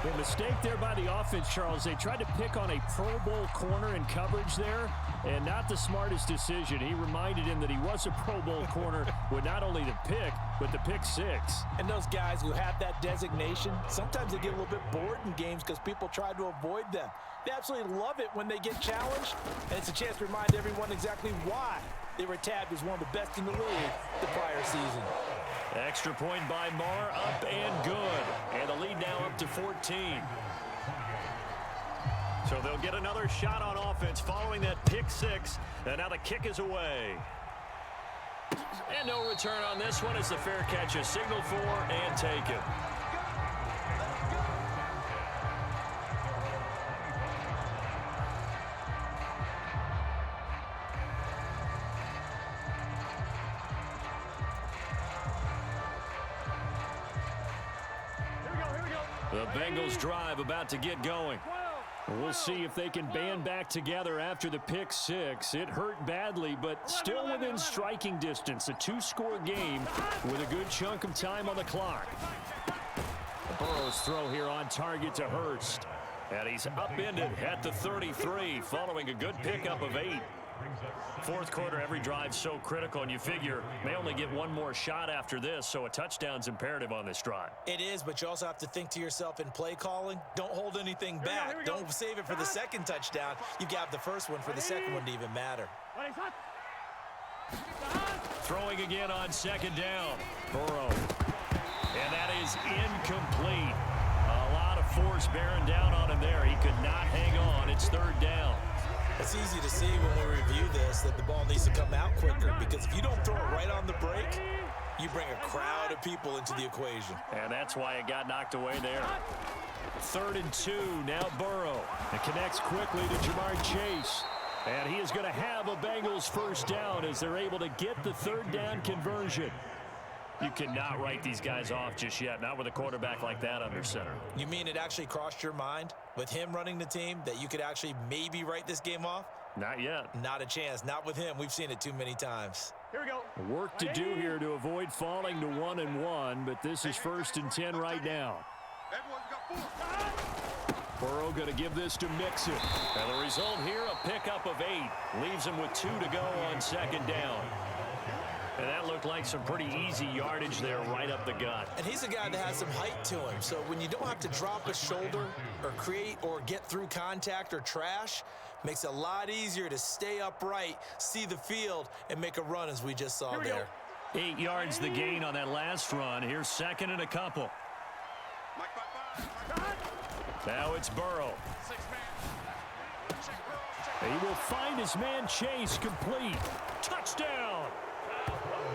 The mistake there by the offense, Charles. They tried to pick on a Pro Bowl corner in coverage there, and not the smartest decision. He reminded him that he was a Pro Bowl corner with not only the pick, but the pick six. And those guys who have that designation, sometimes they get a little bit bored in games because people try to avoid them. They absolutely love it when they get challenged, and it's a chance to remind everyone exactly why they were tabbed as one of the best in the league the prior season. Extra point by Marr, up and good. And the lead now up to 14. So they'll get another shot on offense following that pick six. And now the kick is away. And no return on this one as the fair catch is signaled for and taken. The Bengals drive about to get going. We'll see if they can band back together after the pick six. It hurt badly, but still within striking distance. A two-score game with a good chunk of time on the clock. Burrow's throw here on target to Hurst. And he's upended at the 33 following a good pickup of 8. Fourth quarter, every drive so critical, and you figure they only get one more shot after this, so a touchdown's imperative on this drive. It is, but you also have to think to yourself in play calling, don't hold anything back. Don't save it for the second touchdown. You got the first one for the second one to even matter. Throwing again on 2nd down. Burrow. And that is incomplete. A lot of force bearing down on him there. He could not hang on. It's 3rd down. It's easy to see when we review this that the ball needs to come out quicker, because if you don't throw it right on the break, you bring a crowd of people into the equation. And that's why it got knocked away there. 3rd and 2, now Burrow. It connects quickly to Jamar Chase. And he is going to have a Bengals first down as they're able to get the 3rd down conversion. You cannot write these guys off just yet, not with a quarterback like that under center. You mean it actually crossed your mind with him running the team that you could actually maybe write this game off? Not yet. Not a chance. Not with him. We've seen it too many times. Here we go. Work to do here to avoid falling to 1-1, but this is 1st and 10 right now. Everyone's got 4. Burrow going to give this to Mixon. And the result here, a pickup of 8. Leaves him with 2 to go on 2nd down. And that looked like some pretty easy yardage there right up the gut. And he's a guy that has some height to him. So when you don't have to drop a shoulder or create or get through contact or trash, makes it a lot easier to stay upright, see the field, and make a run as we just saw there. 8 yards the gain on that last run. Here's 2nd and a couple. Now it's Burrow. He will find his man Chase complete. Touchdown!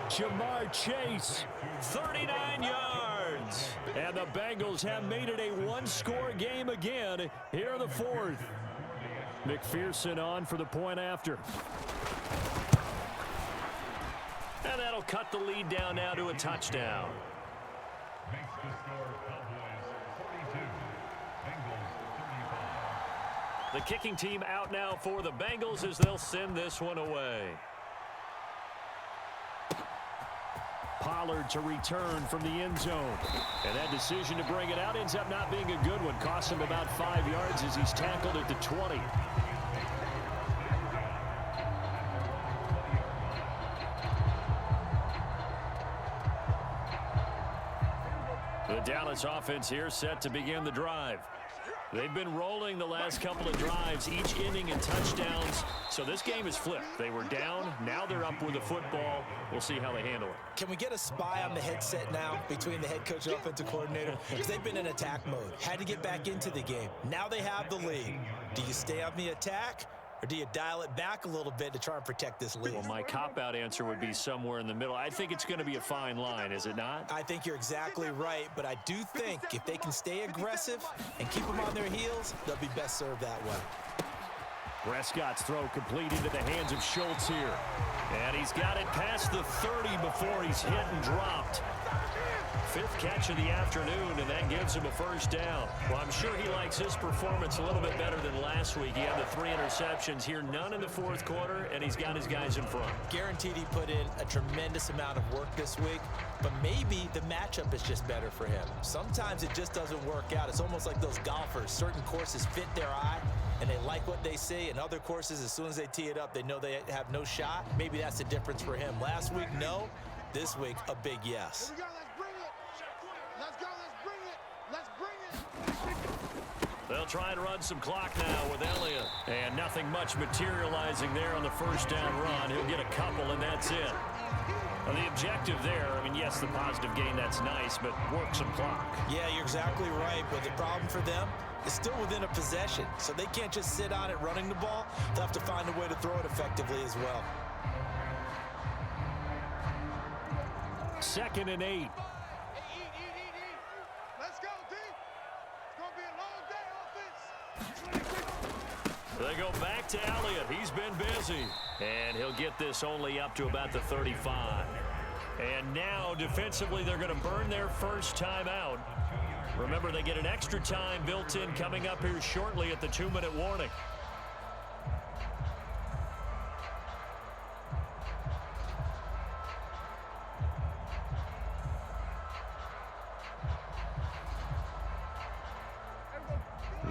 Jamar Chase, 39 yards. And the Bengals have made it a one-score game again here in the 4th. McPherson on for the point after. And that'll cut the lead down now to a touchdown. The kicking team out now for the Bengals as they'll send this one away. Pollard to return from the end zone. And that decision to bring it out ends up not being a good one. Costs him about 5 yards as he's tackled at the 20. The Dallas offense here set to begin the drive. They've been rolling the last couple of drives, each inning in touchdowns. So this game is flipped. They were down. Now they're up with the football. We'll see how they handle it. Can we get a spy on the headset now between the head coach and offensive coordinator? Because they've been in attack mode. Had to get back into the game. Now they have the lead. Do you stay on the attack? Or do you dial it back a little bit to try and protect this lead? Well, my cop-out answer would be somewhere in the middle. I think it's going to be a fine line, is it not? I think you're exactly right, but I do think if they can stay aggressive and keep them on their heels, they'll be best served that way. Prescott's throw complete into the hands of Schultz here. And he's got it past the 30 before he's hit and dropped. Fifth catch of the afternoon, and that gives him a first down. Well, I'm sure he likes his performance a little bit better than last week. He had the 3 interceptions here, none in the fourth quarter, and he's got his guys in front. Guaranteed he put in a tremendous amount of work this week, but maybe the matchup is just better for him. Sometimes it just doesn't work out. It's almost like those golfers. Certain courses fit their eye, and they like what they see, and other courses, as soon as they tee it up, they know they have no shot. Maybe that's the difference for him. Last week, no. This week, a big yes. Here we go, let's bring it. Let's go, let's bring it. Let's bring it. They'll try and run some clock now with Elliott. And nothing much materializing there on the first down run. He'll get a couple, and that's it. Well, the objective there, I mean, yes, the positive gain, that's nice, but work some clock. Yeah, you're exactly right, but the problem for them is still within a possession, so they can't just sit on it running the ball. They'll have to find a way to throw it effectively as well. 2nd and 8. Eat. Let's go, D. It's going to be a long day, offense. They go back to Elliott. He's been busy. And he'll get this only up to about the 35. And now, defensively, they're going to burn their first timeout. Remember, they get an extra time built in coming up here shortly at the 2-minute warning.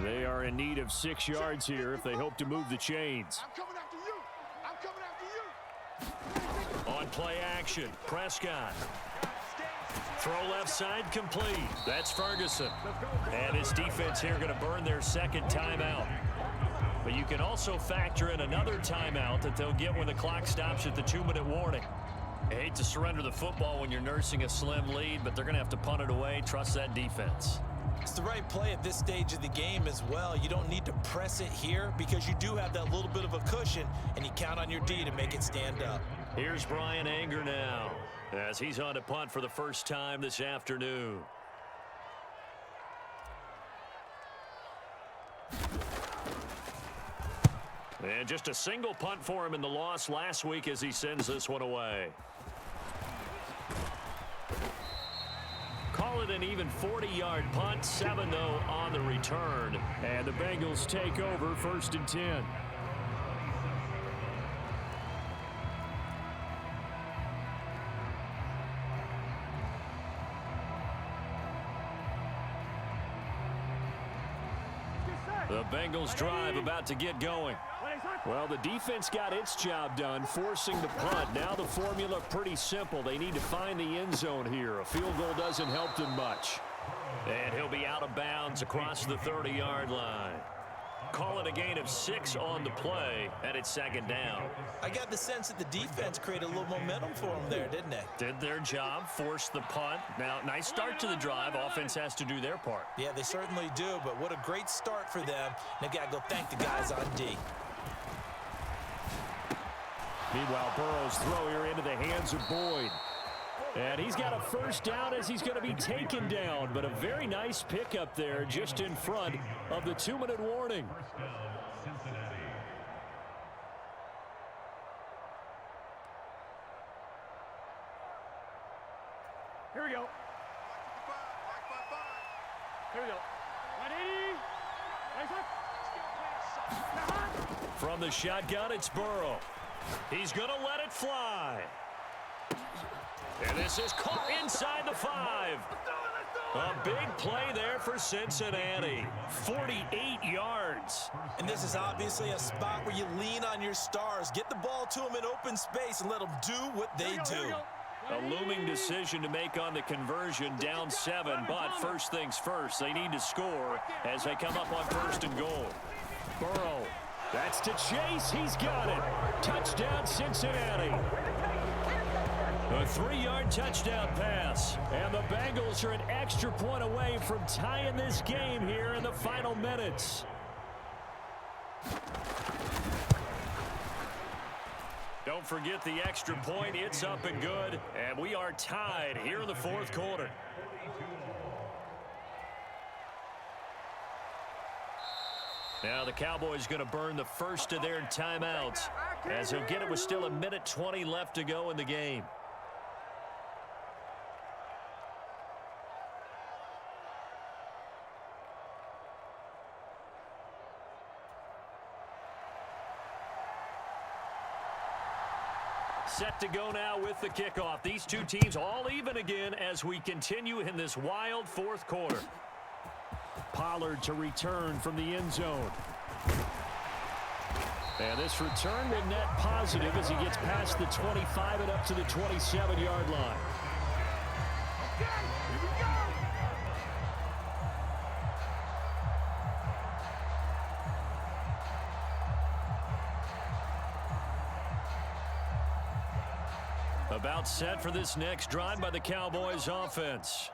They are in need of 6 yards here if they hope to move the chains. I'm coming after you. I'm coming after you. On play action, Prescott. Throw left side complete. That's Ferguson. And his defense here going to burn their second timeout. But you can also factor in another timeout that they'll get when the clock stops at the 2-minute warning. I hate to surrender the football when you're nursing a slim lead, but they're going to have to punt it away. Trust that defense. It's the right play at this stage of the game as well. You don't need to press it here because you do have that little bit of a cushion, and you count on your D to make it stand up. Here's Brian Anger now as he's on to punt for the first time this afternoon. And just a single punt for him in the loss last week as he sends this one away. Call it an even 40-yard punt, 7-0 on the return. And the Bengals take over 1st and 10. The Bengals drive about to get going. Well, the defense got its job done, forcing the punt. Now the formula pretty simple. They need to find the end zone here. A field goal doesn't help them much. And he'll be out of bounds across the 30-yard line. Call it a gain of 6 on the play, and it's 2nd down. I got the sense that the defense created a little momentum for them there, didn't they? Did their job, forced the punt. Now, nice start to the drive. Offense has to do their part. Yeah, they certainly do, but what a great start for them. They've got to go thank the guys on D. Meanwhile, Burrow's throw here into the hands of Boyd. And he's got a first down as he's going to be taken down. But a very nice pickup there just in front of the 2-minute warning. Here we go. Here we go. 180. From the shotgun, it's Burrow. He's going to let it fly. And this is caught inside the 5. A big play there for Cincinnati. 48 yards. And this is obviously a spot where you lean on your stars. Get the ball to them in open space and let them do what they do. A looming decision to make on the conversion, down 7, but first things first, they need to score as they come up on 1st and goal. Burrow, that's to Chase, he's got it. Touchdown Cincinnati. A 3-yard touchdown pass, and the Bengals are an extra point away from tying this game here in the final minutes. Don't forget the extra point. It's up and good. And we are tied here in the 4th quarter. Now the Cowboys going to burn the first of their timeouts as they'll get it with still 1:20 left to go in the game. Set to go now with the kickoff. These two teams all even again as we continue in this wild 4th quarter. Pollard to return from the end zone. And this return will net positive as he gets past the 25 and up to the 27-yard line. About set for this next drive by the Cowboys offense.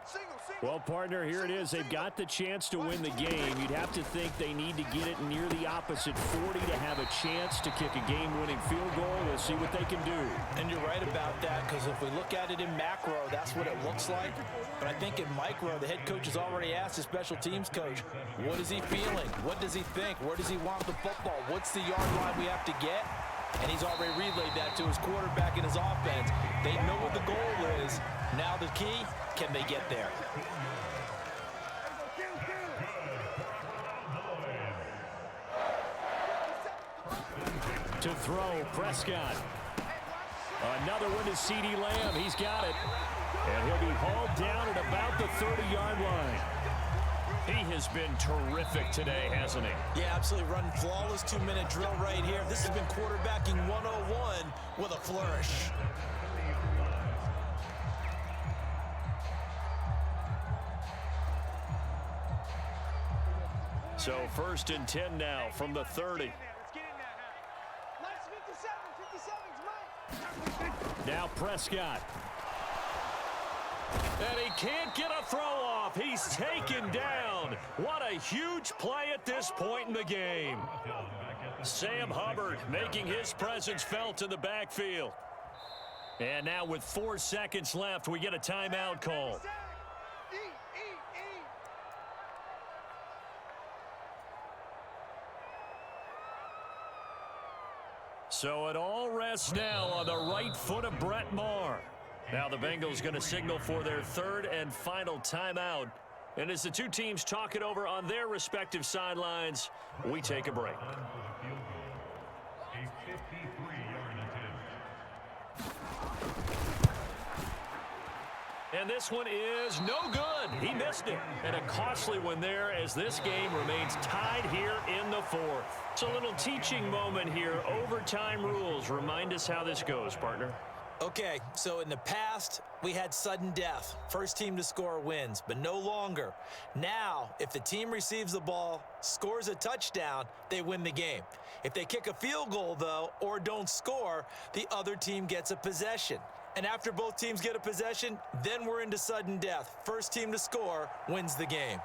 Well, partner, here it is. They've got the chance to win the game. You'd have to think they need to get it near the opposite 40 to have a chance to kick a game-winning field goal. We'll see what they can do. And you're right about that, because if we look at it in macro, that's what it looks like. But I think in micro, the head coach has already asked his special teams coach, what is he feeling? What does he think? Where does he want the football? What's the yard line we have to get? And he's already relayed that to his quarterback and his offense. They know what the goal is. Now the key, can they get there? To throw, Prescott. Another one to CeeDee Lamb. He's got it. And he'll be hauled down at about the 30-yard line. He has been terrific today, hasn't he? Yeah, absolutely. Running flawless 2-minute drill right here. This has been quarterbacking 101 with a flourish. So 1st and 10 now from the 30. Now Prescott. And he can't get a throw off. He's taken down. What a huge play at this point in the game. Sam Hubbard making his presence felt in the backfield. And now with 4 seconds left, we get a timeout call. So it all rests now on the right foot of Brett Maher. Now the Bengals going to signal for their 3rd and final timeout. And as the two teams talk it over on their respective sidelines, we take a break. And this one is no good. He missed it. And a costly one there as this game remains tied here in the 4th. It's a little teaching moment here. Overtime rules. Remind us how this goes, partner. Okay, so in the past, we had sudden death. First team to score wins, but no longer. Now, if the team receives the ball, scores a touchdown, they win the game. If they kick a field goal, though, or don't score, the other team gets a possession. And after both teams get a possession, then we're into sudden death. First team to score wins the game.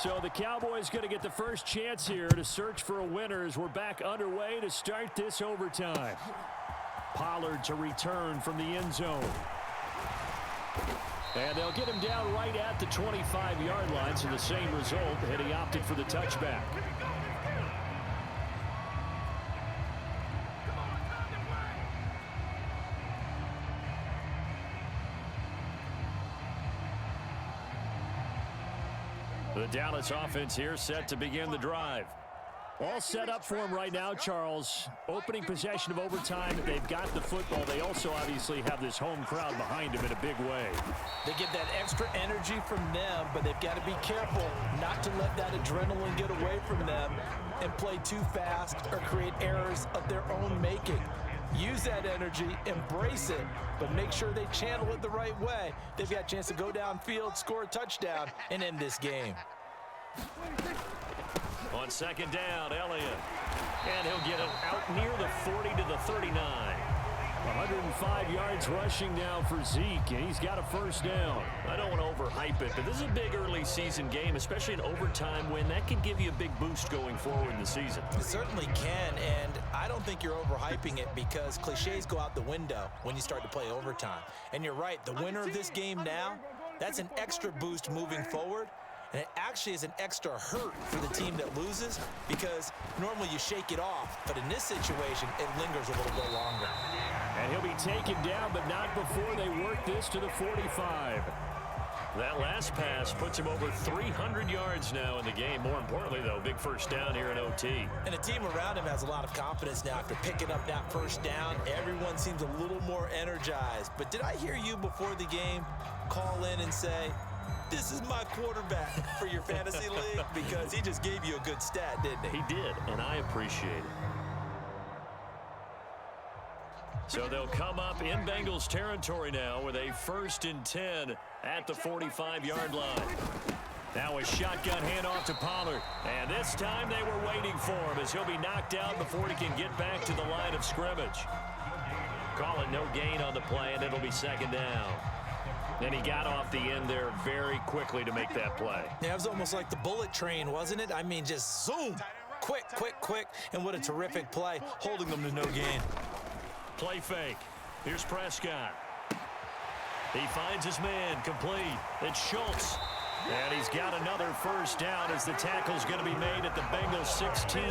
So the Cowboys going to get the first chance here to search for a winner as we're back underway to start this overtime. Pollard to return from the end zone. And they'll get him down right at the 25-yard line, so the same result, and he opted for the touchback. The Dallas offense here set to begin the drive. All set up for him right now, Charles. Opening possession of overtime. They've got the football. They also obviously have this home crowd behind them in a big way. They get that extra energy from them, but they've got to be careful not to let that adrenaline get away from them and play too fast or create errors of their own making. Use that energy, embrace it, but make sure they channel it the right way. They've got a chance to go downfield, score a touchdown, and end this game. On second down, Elliott. And he'll get it out near the 40 to the 39. 105 yards rushing now for Zeke, and he's got a first down. I don't want to overhype it, but this is a big early season game, especially an overtime win. That can give you a big boost going forward in the season. It certainly can, and I don't think you're overhyping it because cliches go out the window when you start to play overtime. And you're right, the winner of this game now, that's an extra boost moving forward. And it actually is an extra hurt for the team that loses because normally you shake it off. But in this situation, it lingers a little bit longer. And he'll be taken down, but not before they work this to the 45. That last pass puts him over 300 yards now in the game. More importantly, though, big first down here in OT. And the team around him has a lot of confidence now after picking up that first down. Everyone seems a little more energized. But did I hear you before the game call in and say, this is my quarterback for your fantasy league? Because he just gave you a good stat, didn't he? He did, and I appreciate it. So they'll come up in Bengals territory now with a 1st and 10 at the 45-yard line. Now a shotgun handoff to Pollard. And this time they were waiting for him as he'll be knocked out before he can get back to the line of scrimmage. Call it no gain on the play, and it'll be second down. And he got off the end there very quickly to make that play. Yeah, it was almost like the bullet train, wasn't it? I mean, just zoom. Quick, quick, quick. And what a terrific play, holding them to no gain. Play fake. Here's Prescott. He finds his man complete. It's Schultz. And he's got another first down as the tackle's going to be made at the Bengals 16.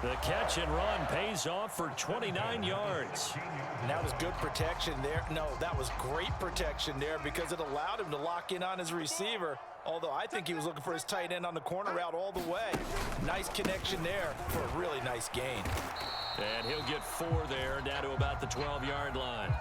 The catch and run pays off for 29 yards. And that was good protection there. No, that was great protection there because it allowed him to lock in on his receiver. Although I think he was looking for his tight end on the corner route all the way. Nice connection there for a really nice gain. And he'll get 4 there, down to about the 12-yard line.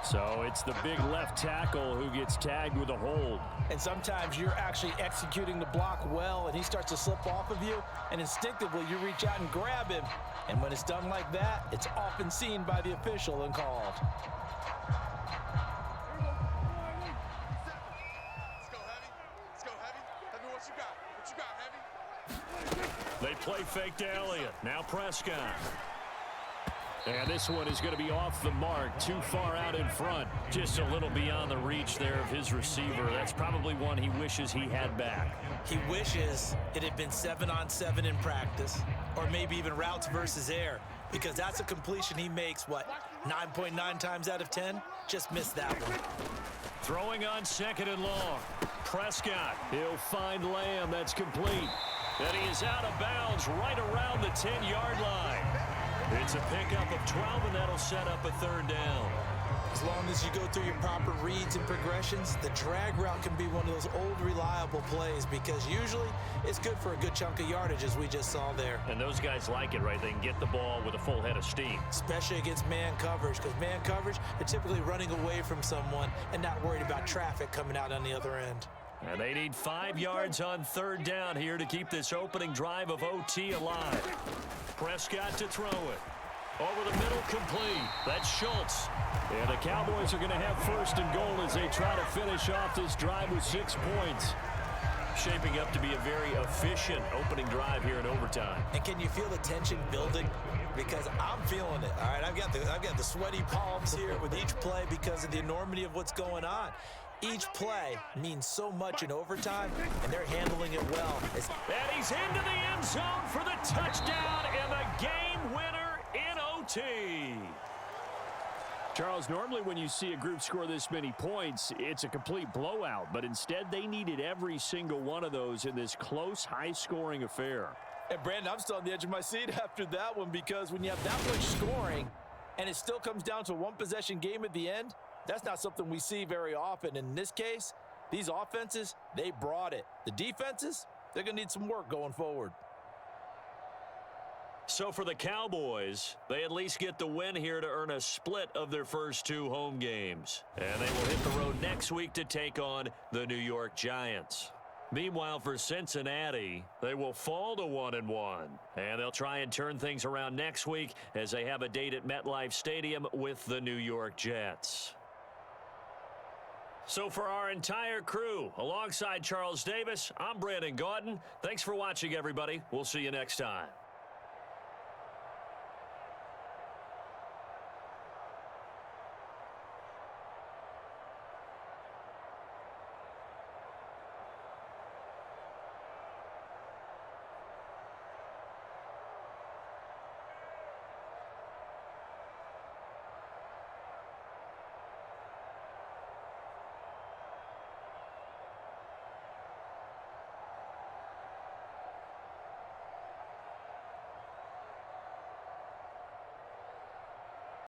So it's the big left tackle who gets tagged with a hold. And sometimes you're actually executing the block well, and he starts to slip off of you, and instinctively you reach out and grab him. And when it's done like that, it's often seen by the official and called. Let's go, Heavy. Let's go, Heavy. Heavy, what you got? What you got, Heavy? They play fake to Elliott. Now Prescott. And this one is going to be off the mark, too far out in front. Just a little beyond the reach there of his receiver. That's probably one he wishes he had back. He wishes it had been 7-on-7 in practice, or maybe even routes versus air, because that's a completion he makes, what, 9.9 times out of 10? Just missed that one. Throwing on second and long. Prescott, he'll find Lamb. That's complete. And he is out of bounds right around the 10-yard line. It's a pickup of 12, and that'll set up a third down. As long as you go through your proper reads and progressions, the drag route can be one of those old reliable plays because usually it's good for a good chunk of yardage, as we just saw there. And those guys like it, right? They can get the ball with a full head of steam. Especially against man coverage, because man coverage, they're typically running away from someone and not worried about traffic coming out on the other end. And they need 5 yards on third down here to keep this opening drive of OT alive. Prescott to throw it. Over the middle, complete. That's Schultz. And the Cowboys are going to have first and goal as they try to finish off this drive with 6 points. Shaping up to be a very efficient opening drive here in overtime. And can you feel the tension building? Because I'm feeling it. All right, I've got the sweaty palms here with each play because of the enormity of what's going on. Each play means so much in overtime, and they're handling it well. And he's into the end zone for the touchdown and the game winner in OT. Charles, normally when you see a group score this many points, it's a complete blowout. But instead, they needed every single one of those in this close, high-scoring affair. And, Brandon, I'm still on the edge of my seat after that one because when you have that much scoring and it still comes down to a one-possession game at the end, that's not something we see very often. In this case, these offenses, they brought it. The defenses, they're going to need some work going forward. So for the Cowboys, they at least get the win here to earn a split of their first 2 home games. And they will hit the road next week to take on the New York Giants. Meanwhile, for Cincinnati, they will fall to 1-1. And they'll try and turn things around next week as they have a date at MetLife Stadium with the New York Jets. So for our entire crew, alongside Charles Davis, I'm Brandon Gaudin. Thanks for watching, everybody. We'll see you next time.